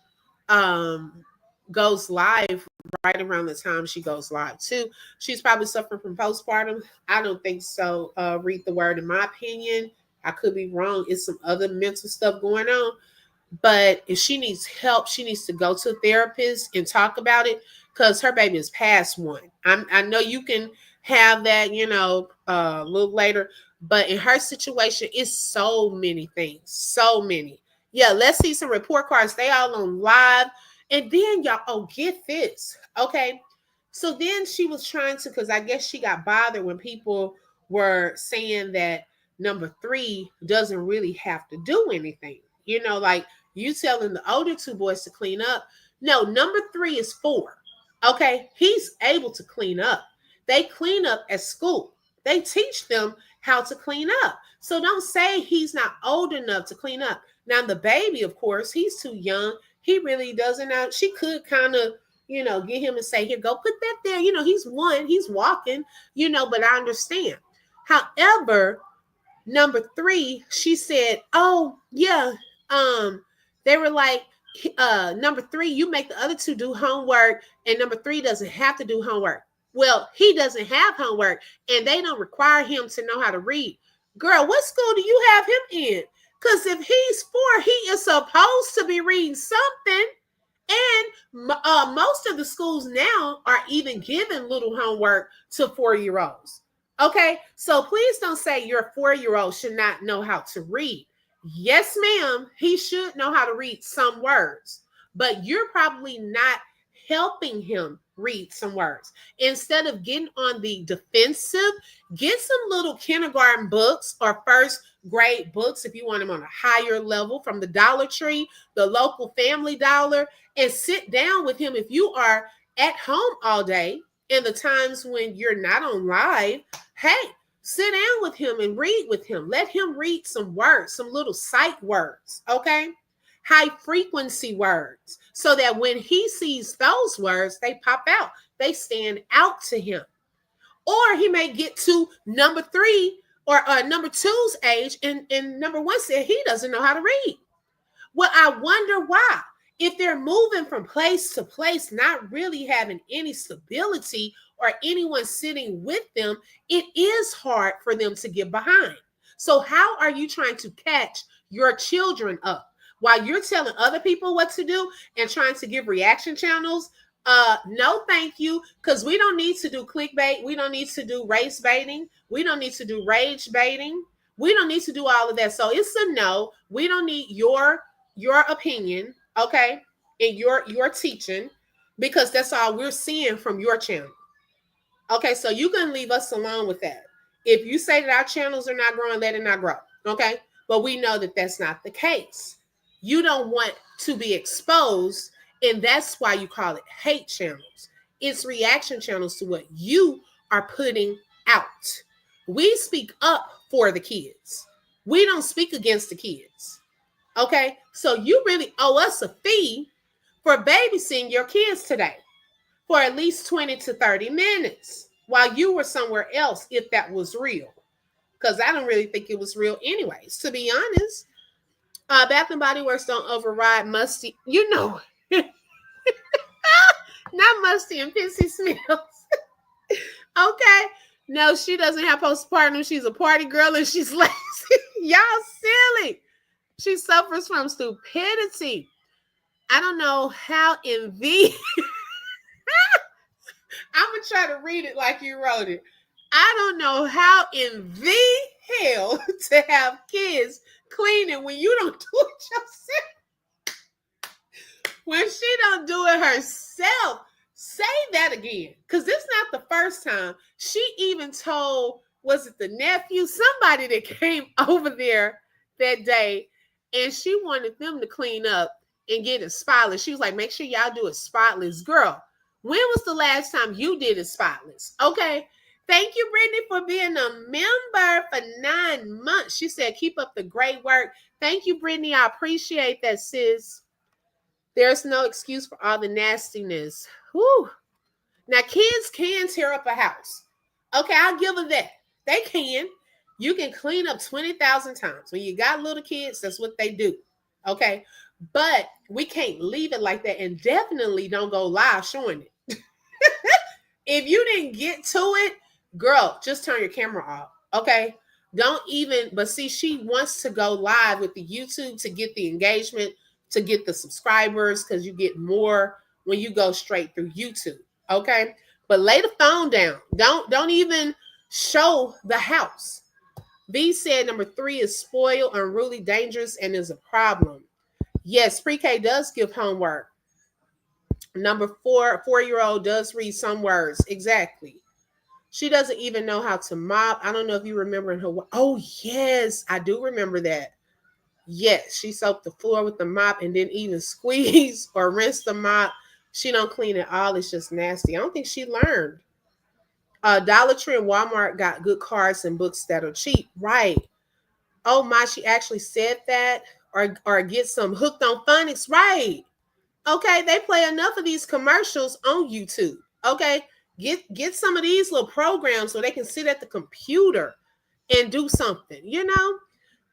[SPEAKER 1] um goes live right around the time she goes live too. She's probably suffering from postpartum. I don't think so. Read the word, in my opinion. I could be wrong. It's some other mental stuff going on. But if she needs help, she needs to go to a therapist and talk about it, because her baby is past one. I know you can have that, a little later, but in her situation, it's so many things, so many. Yeah, let's see some report cards. They all on live, and then y'all. Oh, get this. Okay, so then she was trying to, because I guess she got bothered when people were saying that number three doesn't really have to do anything. Like you telling the older two boys to clean up. No, number three is four. Okay. He's able to clean up. They clean up at school. They teach them how to clean up. So don't say he's not old enough to clean up. Now, the baby, of course, he's too young. He really doesn't know. She could kind of, get him and say, here, go put that there. He's one, he's walking, but I understand. However, number three, she said, oh, yeah, they were like, number three, you make the other two do homework, and number three doesn't have to do homework. Well, he doesn't have homework, and they don't require him to know how to read. Girl, what school do you have him in? Because if he's four, he is supposed to be reading something. And most of the schools now are even giving little homework to 4-year-olds. Okay, so please don't say your 4-year-old should not know how to read. Yes, ma'am, he should know how to read some words, but you're probably not helping him read some words. Instead of getting on the defensive, get some little kindergarten books or first grade books if you want them on a higher level from the Dollar Tree, the local Family Dollar, and sit down with him. If you are at home all day in the times when you're not on live, hey, sit down with him and read with him. Let him read some words, some little sight words, okay? High frequency words, so that when he sees those words, they pop out. They stand out to him. Or he may get to number three or number two's age, and number one said he doesn't know how to read. Well, I wonder why. If they're moving from place to place, not really having any stability or anyone sitting with them, it is hard for them to get behind. So how are you trying to catch your children up while you're telling other people what to do and trying to give reaction channels? No, thank you, because we don't need to do clickbait. We don't need to do race baiting. We don't need to do rage baiting. We don't need to do all of that. So it's a no. We don't need your opinion, okay, and your teaching, because that's all we're seeing from your channel. Okay, so you can leave us alone with that. If you say that our channels are not growing, let it not grow. Okay, but we know that that's not the case. You don't want to be exposed, and that's why you call it hate channels. It's reaction channels to what you are putting out. We speak up for the kids. We don't speak against the kids. Okay, so you really owe us a fee for babysitting your kids today for at least 20 to 30 minutes while you were somewhere else, if that was real. Because I don't really think it was real anyways, to be honest. Bath and Body Works don't override musty, not musty and pissy smells. Okay. No, she doesn't have postpartum. She's a party girl and she's lazy. Y'all silly. She suffers from stupidity. I don't know how in the I'm gonna try to read it like you wrote it. I don't know how in the hell to have kids cleaning when you don't do it yourself. When she don't do it herself. Say that again, because this is not the first time. She even told, was it the nephew, somebody that came over there that day, and she wanted them to clean up and get it spotless. She was like, make sure y'all do it spotless. Girl, when was the last time you did it spotless? Okay. Thank you, Brittany, for being a member for 9 months. She said, keep up the great work. Thank you, Brittany. I appreciate that, sis. There's no excuse for all the nastiness. Whew. Now, kids can tear up a house. Okay, I'll give them that. They can. You can clean up 20,000 times. When you got little kids, that's what they do. Okay, but we can't leave it like that, and definitely don't go live showing it. If you didn't get to it, girl, just turn your camera off. Okay. Don't even, but see, she wants to go live with the YouTube to get the engagement, to get the subscribers, because you get more when you go straight through YouTube. Okay. But lay the phone down. Don't even show the house. B said number 3 is spoiled, unruly, dangerous, and is a problem. Yes, pre-K does give homework. Number 4, 4-year-old does read some words. Exactly. She doesn't even know how to mop. I don't know if you remember in her. Oh, yes, I do remember that. Yes, she soaked the floor with the mop and didn't even squeeze or rinse the mop. She don't clean it all. It's just nasty. I don't think she learned. Dollar Tree and Walmart got good cards and books that are cheap. Right. Oh, my, she actually said that. Or get some hooked on phonics. Right. Okay, they play enough of these commercials on YouTube. Okay, get some of these little programs so they can sit at the computer and do something. You know,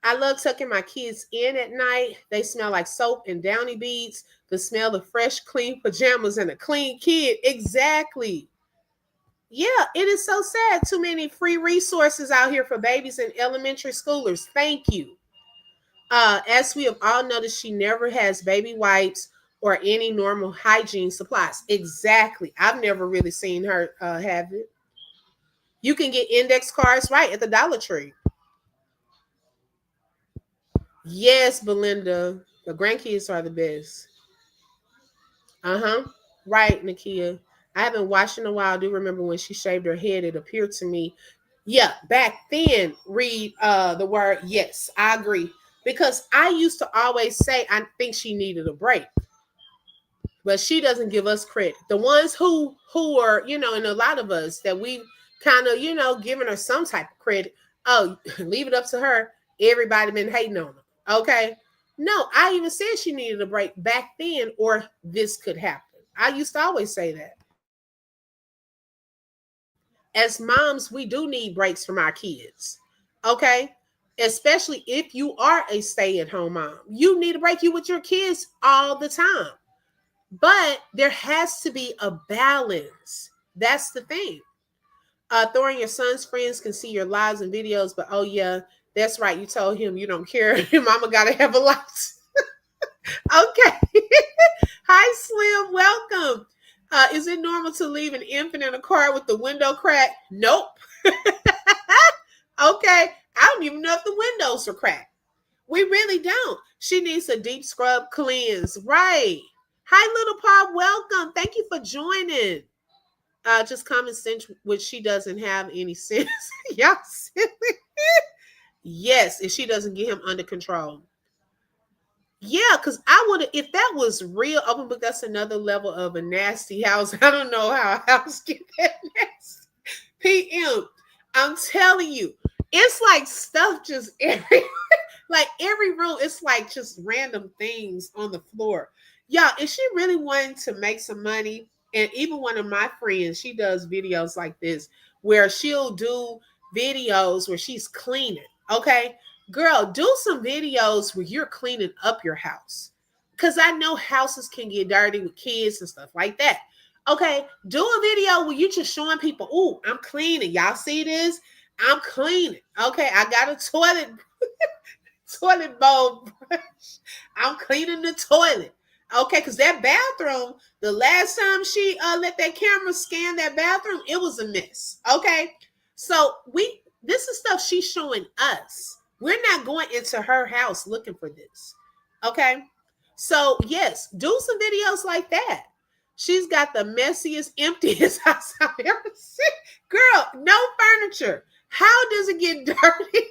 [SPEAKER 1] I love tucking my kids in at night. They smell like soap and downy beads. The smell of fresh, clean pajamas and a clean kid. Exactly. Yeah, it is so sad. Too many free resources out here for babies and elementary schoolers. Thank you. As we have all noticed, she never has baby wipes or any normal hygiene supplies. Exactly. I've never really seen her have it. You can get index cards right at the Dollar Tree. Yes, Belinda. The grandkids are the best. Uh-huh. Right, Nakia. I haven't watched in a while. I do remember when she shaved her head, it appeared to me. Yeah, back then, read the word yes. I agree. Because I used to always say I think she needed a break. But she doesn't give us credit. The ones who are, and a lot of us that we kind of, giving her some type of credit. Oh, leave it up to her. Everybody been hating on her. Okay. No, I even said she needed a break back then, or this could happen. I used to always say that. As moms, we do need breaks from our kids. Okay. Especially if you are a stay-at-home mom. You need a break. You with your kids all the time. But there has to be a balance. That's the thing. Throwing your son's friends can see your lives and videos, but oh yeah, that's right. You told him you don't care. Mama gotta have a life. Okay. Hi, Slim. Welcome. Is it normal to leave an infant in a car with the window cracked? Nope. Okay. I don't even know if the windows are cracked. We really don't. She needs a deep scrub cleanse. Right. Hi, little Pop. Welcome. Thank you for joining. Just common sense, which she doesn't have any sense. Y'all silly. Yes, if she doesn't get him under control. Yeah, because I would have, if that was real open book, that's another level of a nasty house. I don't know how a house get that nasty. PM, I'm telling you, it's like stuff just everywhere. Like every room, it's like just random things on the floor. Yeah, if she really wanted to make some money, and even one of my friends, she does videos like this where she'll do videos where she's cleaning. Okay, girl, do some videos where you're cleaning up your house. Because I know houses can get dirty with kids and stuff like that. Okay, do a video where you just showing people, oh, I'm cleaning. Y'all see this? I'm cleaning. Okay, I got a toilet bowl brush. I'm cleaning the toilet. Okay, because that bathroom, the last time she let that camera scan that bathroom, it was a mess. Okay, so this is stuff she's showing us. We're not going into her house looking for this. Okay, so yes, do some videos like that. She's got the messiest, emptiest house I've ever seen. Girl, no furniture. How does it get dirty?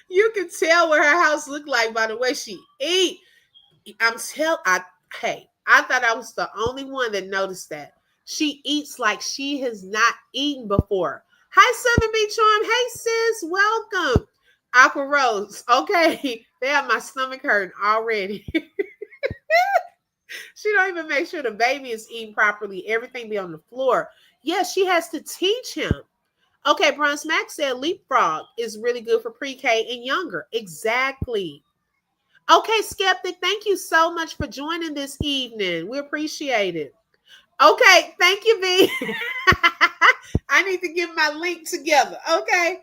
[SPEAKER 1] You can tell what her house looked like by the way she eat. I thought I was the only one that noticed that. She eats like she has not eaten before. Hi, Southern Beach Charm. Hey, sis, welcome. Aqua Rose. Okay, they have my stomach hurting already. She don't even make sure the baby is eating properly. Everything be on the floor. Yes, she has to teach him. Okay, Bronze Mac said leapfrog is really good for pre-K and younger. Exactly. Okay, Skeptic, thank you so much for joining this evening. We appreciate it. Okay, thank you, V. I need to get my link together. Okay.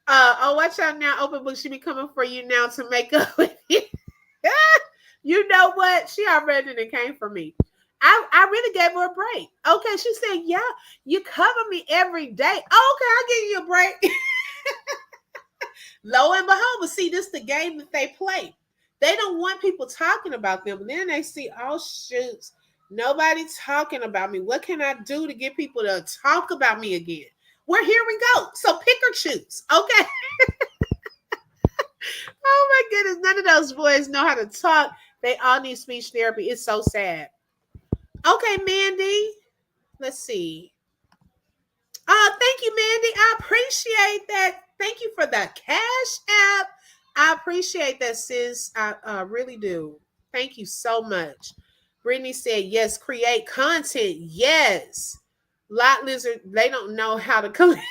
[SPEAKER 1] Oh, watch out now. Open book. She be coming for you now to make up with you. You know what? She already done came for me. I really gave her a break. Okay, she said, yeah, you cover me every day. Okay, I'll give you a break. Lo and behold, but see, this is the game that they play. They don't want people talking about them. And then they see, oh, shoots, nobody talking about me. What can I do to get people to talk about me again? Well, here we go. So pick or choose. Okay. Oh my goodness. None of those boys know how to talk. They all need speech therapy. It's so sad. Okay, Mandy. Let's see. Thank you, Mandy. I appreciate that. Thank you for the Cash App. I appreciate that, sis. I really do. Thank you so much. Brittany said, yes, create content. Yes. Lot Lizard, they don't know how to collect.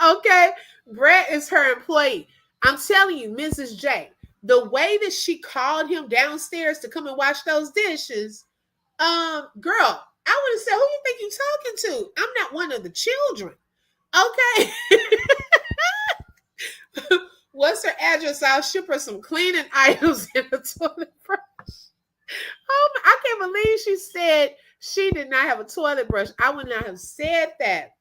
[SPEAKER 1] Okay. Brett is her employee. I'm telling you, Mrs. J, the way that she called him downstairs to come and wash those dishes, girl, I would have said, who you think you talking to? I'm not one of the children. Okay. What's her address? I'll ship her some cleaning items in a toilet brush. I can't believe she said she did not have a toilet brush. I would not have said that.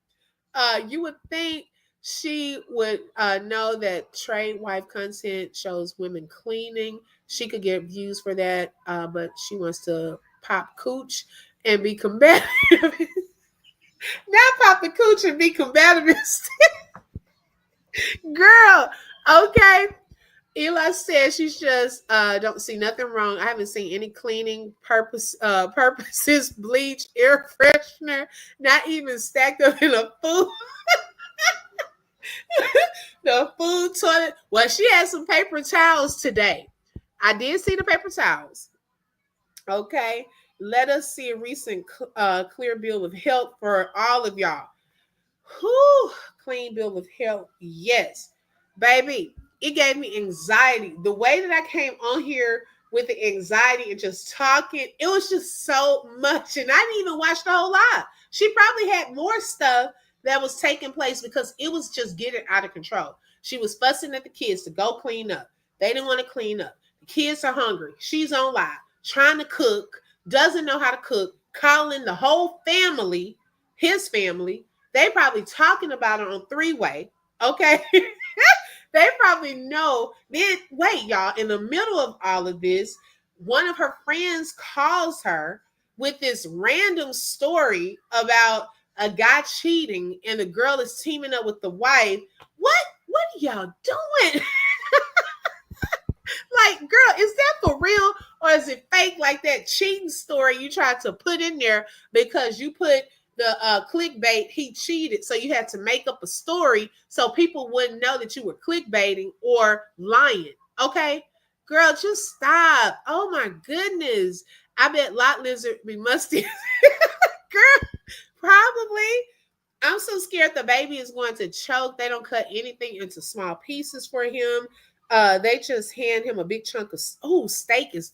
[SPEAKER 1] You would think she would know that trade wife content shows women cleaning. She could get views for that, but she wants to pop cooch and be combative. Not pop the cooch and be combative. Girl, okay. Eli says she's just don't see nothing wrong. I haven't seen any cleaning purposes, bleach, air freshener, not even stacked up in a food. The food toilet. Well, she had some paper towels today. I did see the paper towels. Okay. Let us see a recent clear bill of health for all of y'all. Whew, clean bill of health. Yes. Baby, it gave me anxiety. The way that I came on here with the anxiety and just talking, it was just so much. And I didn't even watch the whole lot. She probably had more stuff that was taking place because it was just getting out of control. She was fussing at the kids to go clean up. They didn't want to clean up. The kids are hungry. She's on live, trying to cook, doesn't know how to cook, calling the whole family, his family. They probably talking about it on three-way. Okay. They probably know. Then wait, y'all, in the middle of all of this, one of her friends calls her with this random story about a guy cheating and the girl is teaming up with the wife. What are y'all doing? Like, girl, is that for real or is it fake? Like that cheating story you tried to put in there because you put the clickbait, he cheated, so you had to make up a story so people wouldn't know that you were clickbaiting or lying. Okay, girl, just stop. Oh my goodness. I bet Lot Lizard be musty. Girl, probably. I'm so scared the baby is going to choke. They don't cut anything into small pieces for him. They just hand him a big chunk of steak is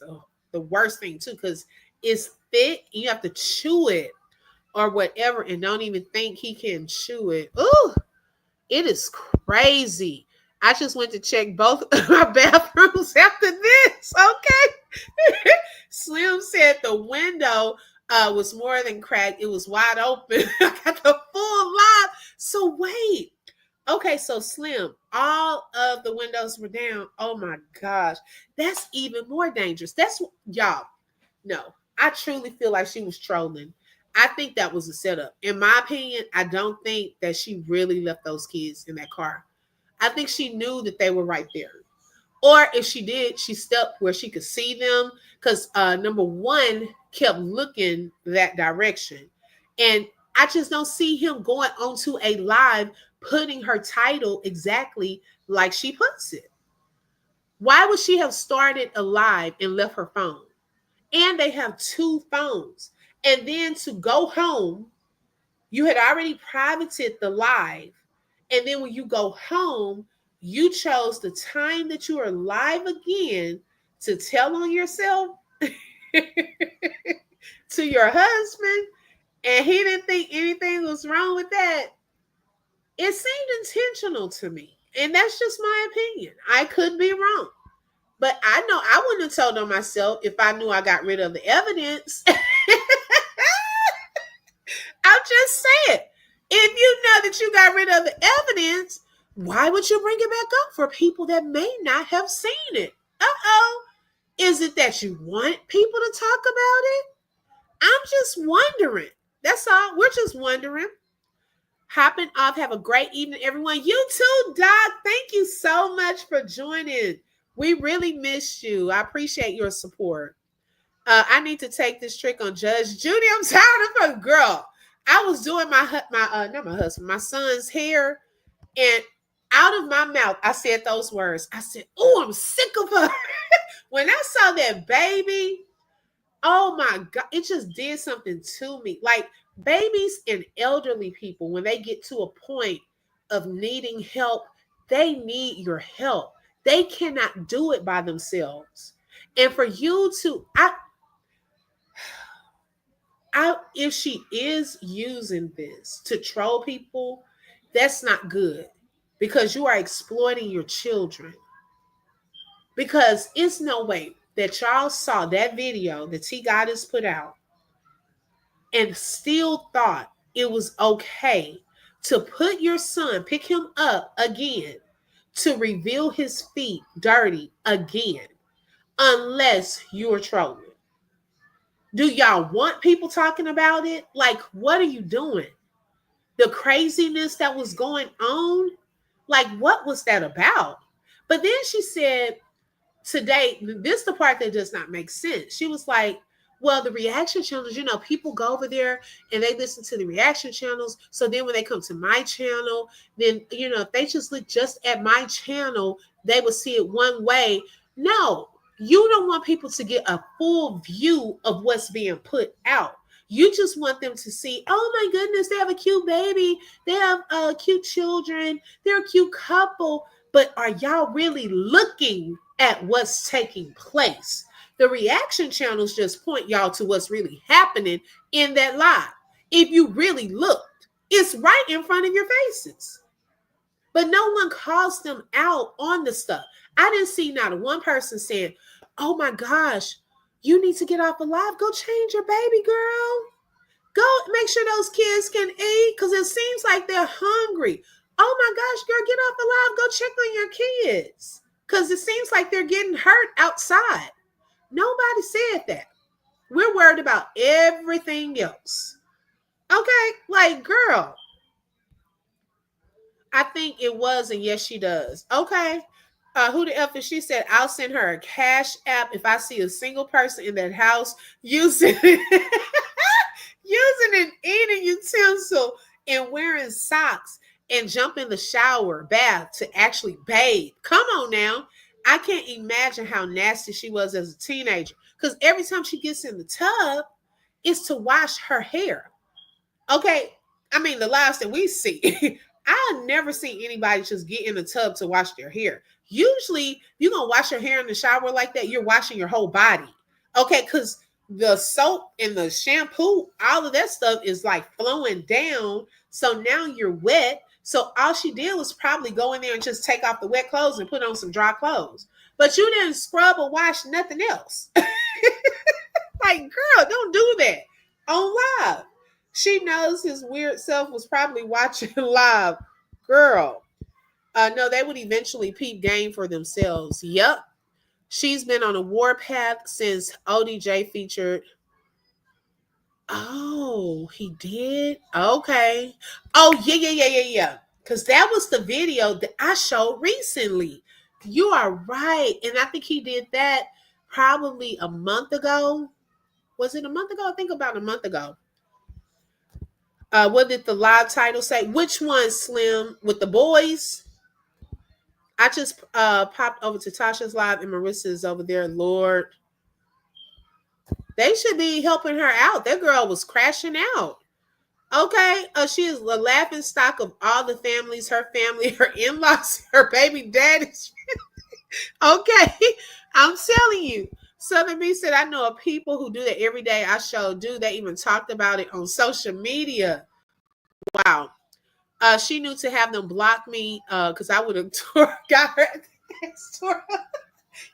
[SPEAKER 1] the worst thing too, because it's thick. You have to chew it or whatever, and don't even think he can chew it. Ooh, it is crazy. I just went to check both of my bathrooms after this. Okay. Slim said the window was more than cracked. It was wide open. I got the full lock. So wait. Okay, so Slim, all of the windows were down. Oh my gosh. That's even more dangerous. That's y'all. No, I truly feel like she was trolling. I think that was a setup. In my opinion, I don't think that she really left those kids in that car. I think she knew that they were right there. Or if she did, she stepped where she could see them because number one kept looking that direction. And I just don't see him going onto a live putting her title exactly like she puts it. Why would she have started a live and left her phone? And they have two phones. And then to go home, you had already privated the live. And then when you go home, you chose the time that you are live again to tell on yourself to your husband, and he didn't think anything was wrong with that. It seemed intentional to me. And that's just my opinion. I could be wrong. But I know I wouldn't have told on myself if I knew I got rid of the evidence. I'm just saying, if you know that you got rid of the evidence, why would you bring it back up for people that may not have seen it? Uh-oh. Is it that you want people to talk about it? I'm just wondering. That's all. We're just wondering. Hopping off. Have a great evening, everyone. You too, Doc. Thank you so much for joining. We really missed you. I appreciate your support. I need to take this trick on Judge Judy. I'm tired of her, girl. I was doing not my husband, my son's hair, and out of my mouth, I said those words. I said, "Oh, I'm sick of her." When I saw that baby, oh my God, it just did something to me. Like babies and elderly people, when they get to a point of needing help, they need your help. They cannot do it by themselves. And for you to, if she is using this to troll people, that's not good because you are exploiting your children. Because it's no way that y'all saw that video that T God has put out and still thought it was okay to put your son, pick him up again, to reveal his feet dirty again, unless you're trolling. Do y'all want people talking about it? Like, what are you doing? The craziness that was going on, like, what was that about? But then she said, today, this is the part that does not make sense. She was like, well, the reaction channels, people go over there and they listen to the reaction channels. So then when they come to my channel, then, if they just look just at my channel, they will see it one way. No, you don't want people to get a full view of what's being put out. You just want them to see, oh my goodness, they have a cute baby. They have cute children. They're a cute couple. But are y'all really looking at what's taking place? The reaction channels just point y'all to what's really happening in that live. If you really looked, it's right in front of your faces. But no one calls them out on the stuff. I didn't see not one person saying, oh my gosh, you need to get off a live. Go change your baby, girl. Go make sure those kids can eat because it seems like they're hungry. Oh my gosh, girl, get off the live. Go check on your kids because it seems like they're getting hurt outside. Nobody said that. We're worried about everything else. Okay, like, girl, I think it was, and yes, she does. Okay. Who the F is she? Said, I'll send her a cash app if I see a single person in that house using using an eating utensil and wearing socks and jump in the shower, bath to actually bathe. Come on now. I can't imagine how nasty she was as a teenager. Because every time she gets in the tub, it's to wash her hair. Okay. I mean, the last that we see, I've never seen anybody just get in the tub to wash their hair. Usually, you're going to wash your hair in the shower like that, you're washing your whole body. Okay, because the soap and the shampoo, all of that stuff is like flowing down. So now you're wet. So all she did was probably go in there and just take off the wet clothes and put on some dry clothes. But you didn't scrub or wash nothing else. Like, girl, don't do that on live. She knows his weird self was probably watching live. Girl. No, they would eventually peep game for themselves. Yep. She's been on a warpath since ODJ featured. Oh, he did? Okay. Oh, yeah. Because that was the video that I showed recently. You are right. And I think he did that probably a month ago. Was it a month ago? I think about a month ago. What did the live title say? Which one, Slim? With the boys? I just popped over to Tasha's live and Marissa's over there. Lord, they should be helping her out. That girl was crashing out. Okay, she is the laughing stock of all the families, her family, her in-laws, her baby daddies. Okay, I'm telling you. Southern B said, I know of people who do that every day. I sure do. They even talked about it on social media. Wow. She knew to have them block me because I would have got her at the next door.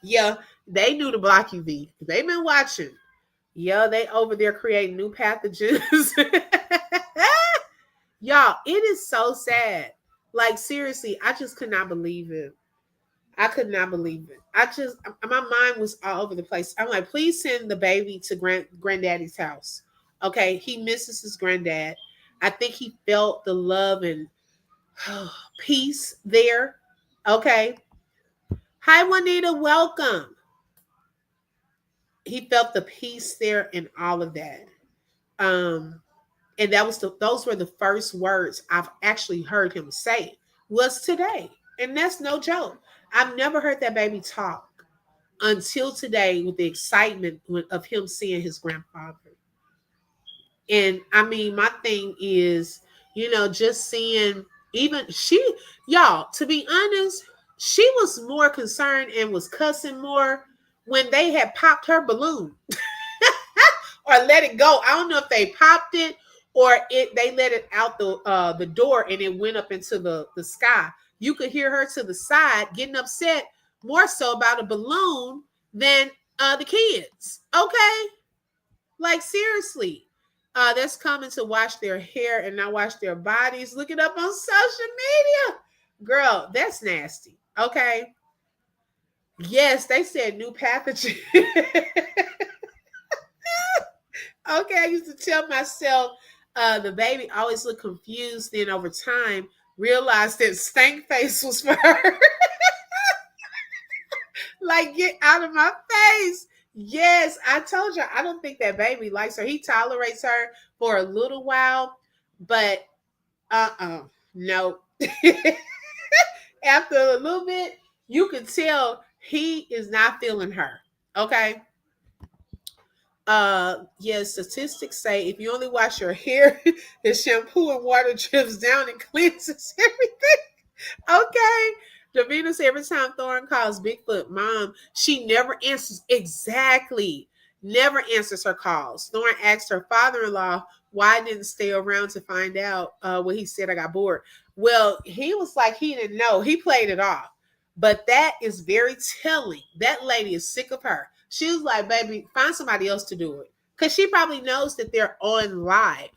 [SPEAKER 1] Yeah, they knew to block you, V. They've been watching. Yeah, they over there creating new pathogens. Y'all, it is so sad. Like, seriously, I just could not believe it. I could not believe it. My mind was all over the place. I'm like, please send the baby to granddaddy's house. Okay, he misses his granddad. I think he felt the love and peace there. Okay. Hi, Juanita. Welcome. He felt the peace there and all of that. And those were the first words I've actually heard him say was today. And that's no joke. I've never heard that baby talk until today with the excitement of him seeing his grandfather. And I mean, my thing is, just seeing even y'all, to be honest, she was more concerned and was cussing more when they had popped her balloon or let it go. I don't know if they popped it or they let it out the door and it went up into the sky. You could hear her to the side getting upset more so about a balloon than the kids. Okay, like seriously. That's coming to wash their hair and not wash their bodies. Look it up on social media. Girl, that's nasty. Okay. Yes, they said new pathogen. Okay, I used to tell myself the baby always looked confused. Then over time, realized that stank face was for her. Like, get out of my face. Yes, I told you, I don't think that baby likes her. He tolerates her for a little while, but no. After a little bit, you can tell he is not feeling her. Okay. Yes, statistics say if you only wash your hair, the shampoo and water drips down and cleanses everything. Okay. Davina said every time Thorne calls Bigfoot mom, she never answers. Exactly. Never answers her calls. Thorne asked her father-in-law why I didn't stay around to find out what he said. I got bored. Well, he was like, he didn't know. He played it off. But that is very telling. That lady is sick of her. She was like, baby, find somebody else to do it. Because she probably knows that they're on live.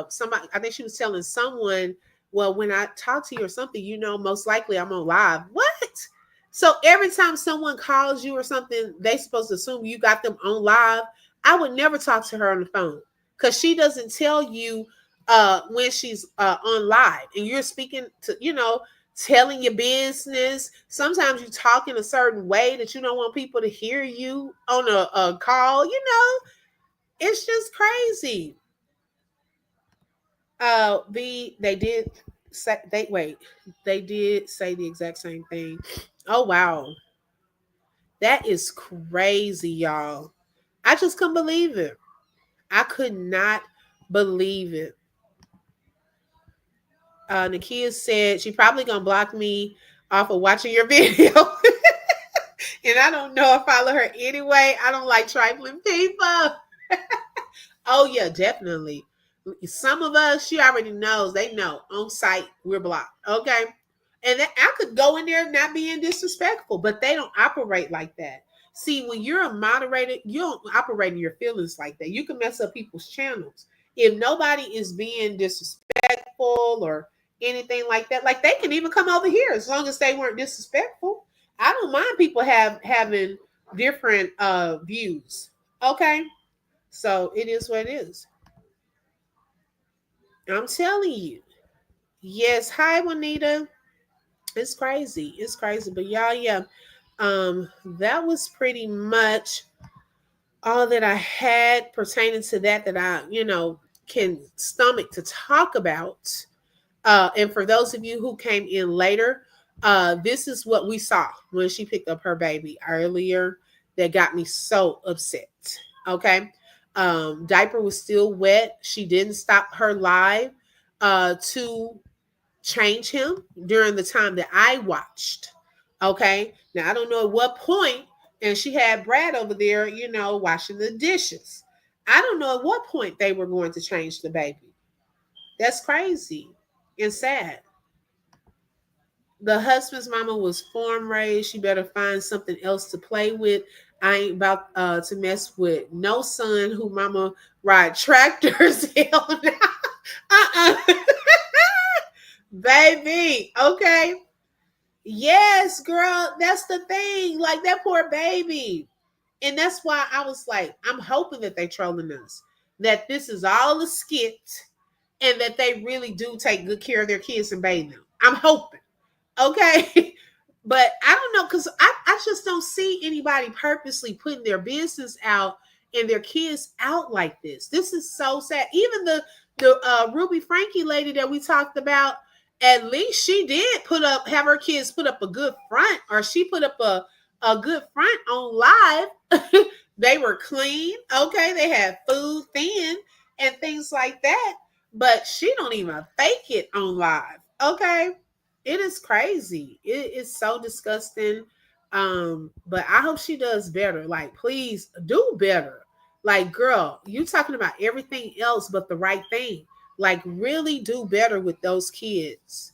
[SPEAKER 1] Somebody, I think she was telling someone, well, when I talk to you or something, most likely I'm on live. What? So every time someone calls you or something, they supposed to assume you got them on live. I would never talk to her on the phone because she doesn't tell you when she's on live and you're speaking to, telling your business. Sometimes you talk in a certain way that you don't want people to hear you on a call. It's just crazy. They did say they did say the exact same thing. Oh wow. That is crazy, y'all. I just couldn't believe it. I could not believe it. Nakia said she probably gonna block me off of watching your video. And I don't know if I follow her anyway. I don't like trifling people. Oh yeah, definitely. Some of us, she already knows. They know on site we're blocked. Okay, and I could go in there not being disrespectful, but they don't operate like that. See, when you're a moderator, you don't operate in your feelings like that. You can mess up people's channels if nobody is being disrespectful or anything like that. Like they can even come over here as long as they weren't disrespectful. I don't mind people having different views. Okay, so it is what it is. I'm telling you. Yes. Hi, Juanita. It's crazy. It's crazy. But y'all, yeah. That was pretty much all that I had pertaining to that I, can stomach to talk about. And for those of you who came in later, This is what we saw when she picked up her baby earlier that got me so upset. Okay. Diaper was still wet. She didn't stop her live to change him during the time that I watched. Okay. Now I don't know at what point, and she had Brad over there, washing the dishes. I don't know at what point they were going to change the baby. That's crazy and sad. The husband's mama was farm raised. She better find something else to play with. I ain't about to mess with no son who mama ride tractors. Hell no. Uh-uh. Baby, okay. Yes, girl, that's the thing. Like that poor baby. And that's why I was like, I'm hoping that they trolling us. That this is all a skit and that they really do take good care of their kids and bathe them. I'm hoping. Okay. But I don't know, because I just don't see anybody purposely putting their business out and their kids out like this. This is so sad. Even the Ruby Frankie lady that we talked about, at least she did have her kids put up a good front, or she put up a good front on live. They were clean. Okay. They had food thin and things like that. But she don't even fake it on live. Okay. It is crazy. It is so disgusting. But I hope she does better. Like, please do better. Like, girl, you talking about everything else but the right thing. Like, really do better with those kids.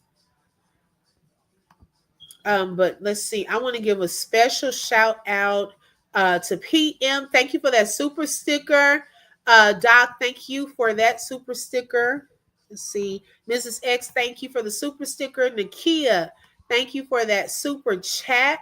[SPEAKER 1] But let's see. I want to give a special shout out to PM. Thank you for that super sticker. Doc, thank you for that super sticker. Let's see. Mrs. X, thank you for the super sticker. Nakia, thank you for that super chat.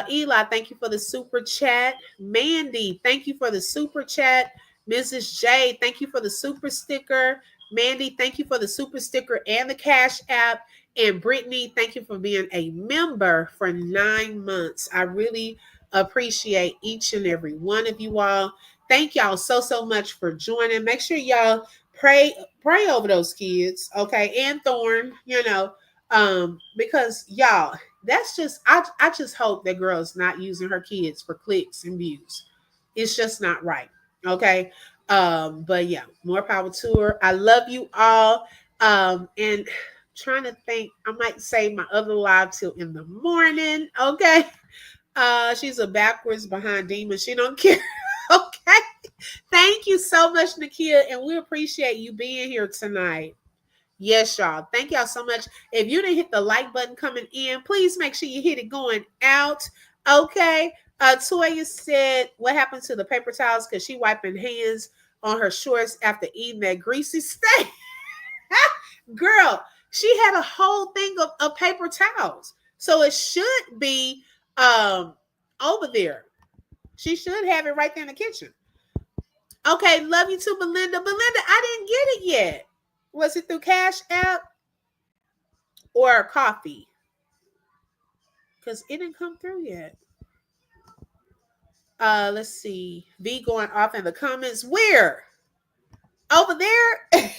[SPEAKER 1] Eli, thank you for the super chat. Mandy, thank you for the super chat. Mrs. J, thank you for the super sticker. Mandy, thank you for the super sticker and the Cash App. And Brittany, thank you for being a member for 9 months. I really appreciate each and every one of you all. Thank y'all so much for joining. Make sure y'all pray over those kids, okay? And Thorn, because y'all, that's just I just hope that girl's not using her kids for clicks and views. It's just not right. Okay. But yeah, more power to her. I love you all. And trying to think, I might save my other live till in the morning. Okay. She's a backwards behind demon. She don't care. Okay. Thank you so much, Nakia, and we appreciate you being here tonight. Yes, y'all. Thank y'all so much. If you didn't hit the like button coming in, please make sure you hit it going out. Okay. Toya said, what happened to the paper towels? Because she wiping hands on her shorts after eating that greasy steak. Girl, she had a whole thing of paper towels. So it should be over there. She should have it right there in the kitchen. Okay, love you too, Belinda. Belinda, I didn't get it yet. Was it through Cash App or coffee? Because it didn't come through yet. Let's see. V going off in the comments. Where? Over there?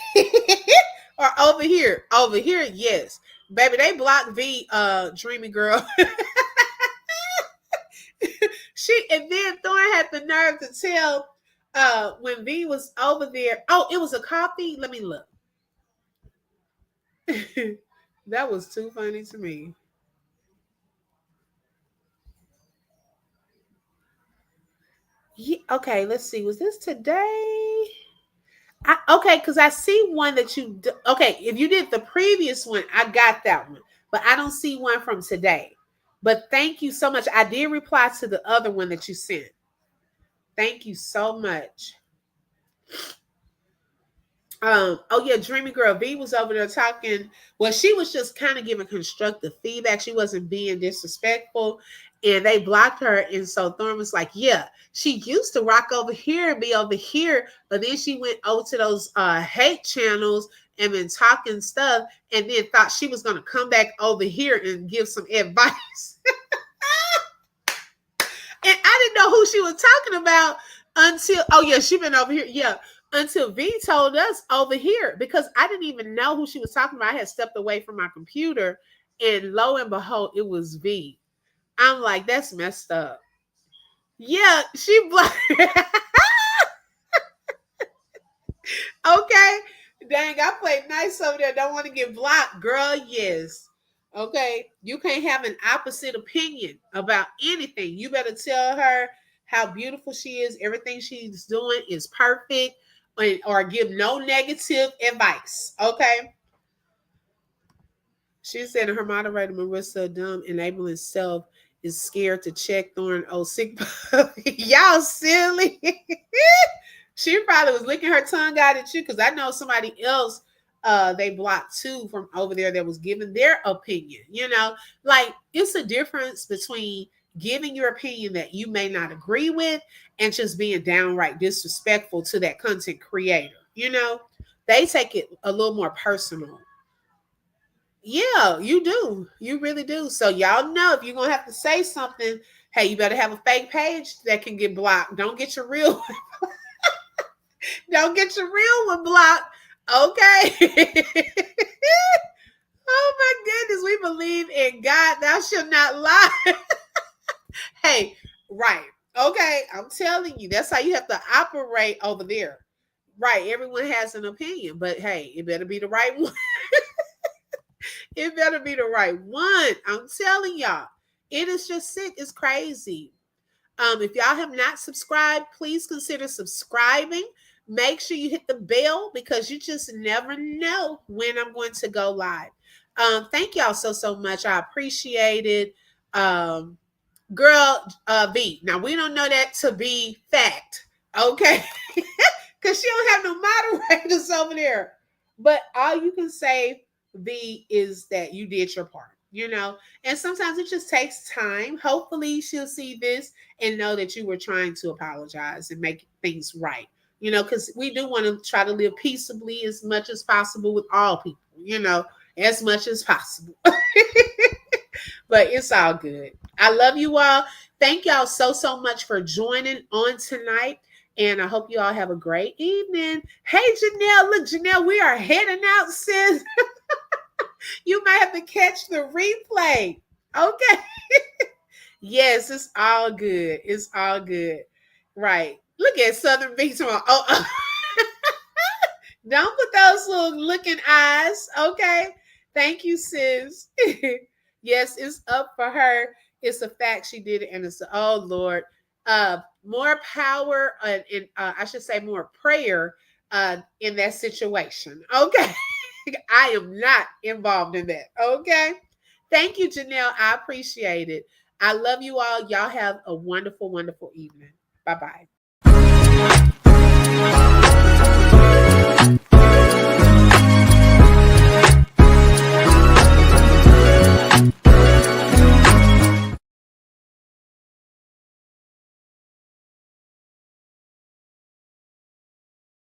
[SPEAKER 1] Or over here? Over here, yes. Baby, they blocked V, Dreamy Girl. And then Thorn had the nerve to tell when V was over there. Oh, it was a coffee. Let me look. That was too funny to me. Yeah, okay, let's see. Was this today? Okay, because I see one that you. Okay, if you did the previous one, I got that one, but I don't see one from today. But thank you so much. I did reply to the other one that you sent. Thank you so much. Oh yeah, Dreamy Girl V was over there talking. Well, she was just kind of giving constructive feedback. She wasn't being disrespectful, and they blocked her. And so Thorn was like, "Yeah, she used to rock over here and be over here, but then she went over to those hate channels and been talking stuff, and then thought she was gonna come back over here and give some advice." And I didn't know who she was talking about until, oh yeah, she been over here. Yeah. Until V told us over here, because I didn't even know who she was talking about. I had stepped away from my computer And lo and behold, it was V. I'm like, that's messed up. Yeah, she blocked. Okay. Dang, I played nice over there. Don't want to get blocked. Girl, yes. Okay. You can't have an opposite opinion about anything. You better tell her how beautiful she is. Everything she's doing is perfect. Or give no negative advice. Okay. She said her moderator, Marissa Dumb, enabling self is scared to check Thorn old sick. Y'all silly. She probably was licking her tongue out at you because I know somebody else they blocked too from over there that was giving their opinion. You know, like it's a difference between giving your opinion that you may not agree with and just being downright disrespectful to that content creator. You know, they take it a little more personal. Yeah, you do. You really do. So y'all know if you're gonna have to say something, hey, you better have a fake page that can get blocked. Don't get your real don't get your real one blocked. Okay. Oh my goodness, we believe in God. Thou shalt not lie. Hey, right. Okay, I'm telling you, that's how you have to operate over there. Right. Everyone has an opinion, but hey, it better be the right one. It better be the right one. I'm telling y'all. It is just sick. It's crazy. If y'all have not subscribed, please consider subscribing. Make sure you hit the bell because you just never know when I'm going to go live. Thank y'all so much. I appreciate it. Girl, V. Now we don't know that to be fact, okay? Because she don't have no moderators over there. But all you can say, V, is that you did your part, you know? And sometimes it just takes time. Hopefully she'll see this and know that you were trying to apologize and make things right. You know, because we do want to try to live peaceably as much as possible with all people, you know, as much as possible. But it's all good. I love you all. Thank y'all so much for joining on tonight. And I hope you all have a great evening. Hey, Janelle. Look, Janelle, we are heading out, sis. You might have to catch the replay. Okay. Yes, it's all good. It's all good. Right. Look at Southern Beach. Oh. Don't put those little looking eyes. Okay. Thank you, sis. Yes, it's up for her. It's a fact she did it. And it's, oh, Lord. More power and I should say more prayer in that situation. Okay. I am not involved in that. Okay. Thank you, Janelle. I appreciate it. I love you all. Y'all have a wonderful, wonderful evening. Bye bye.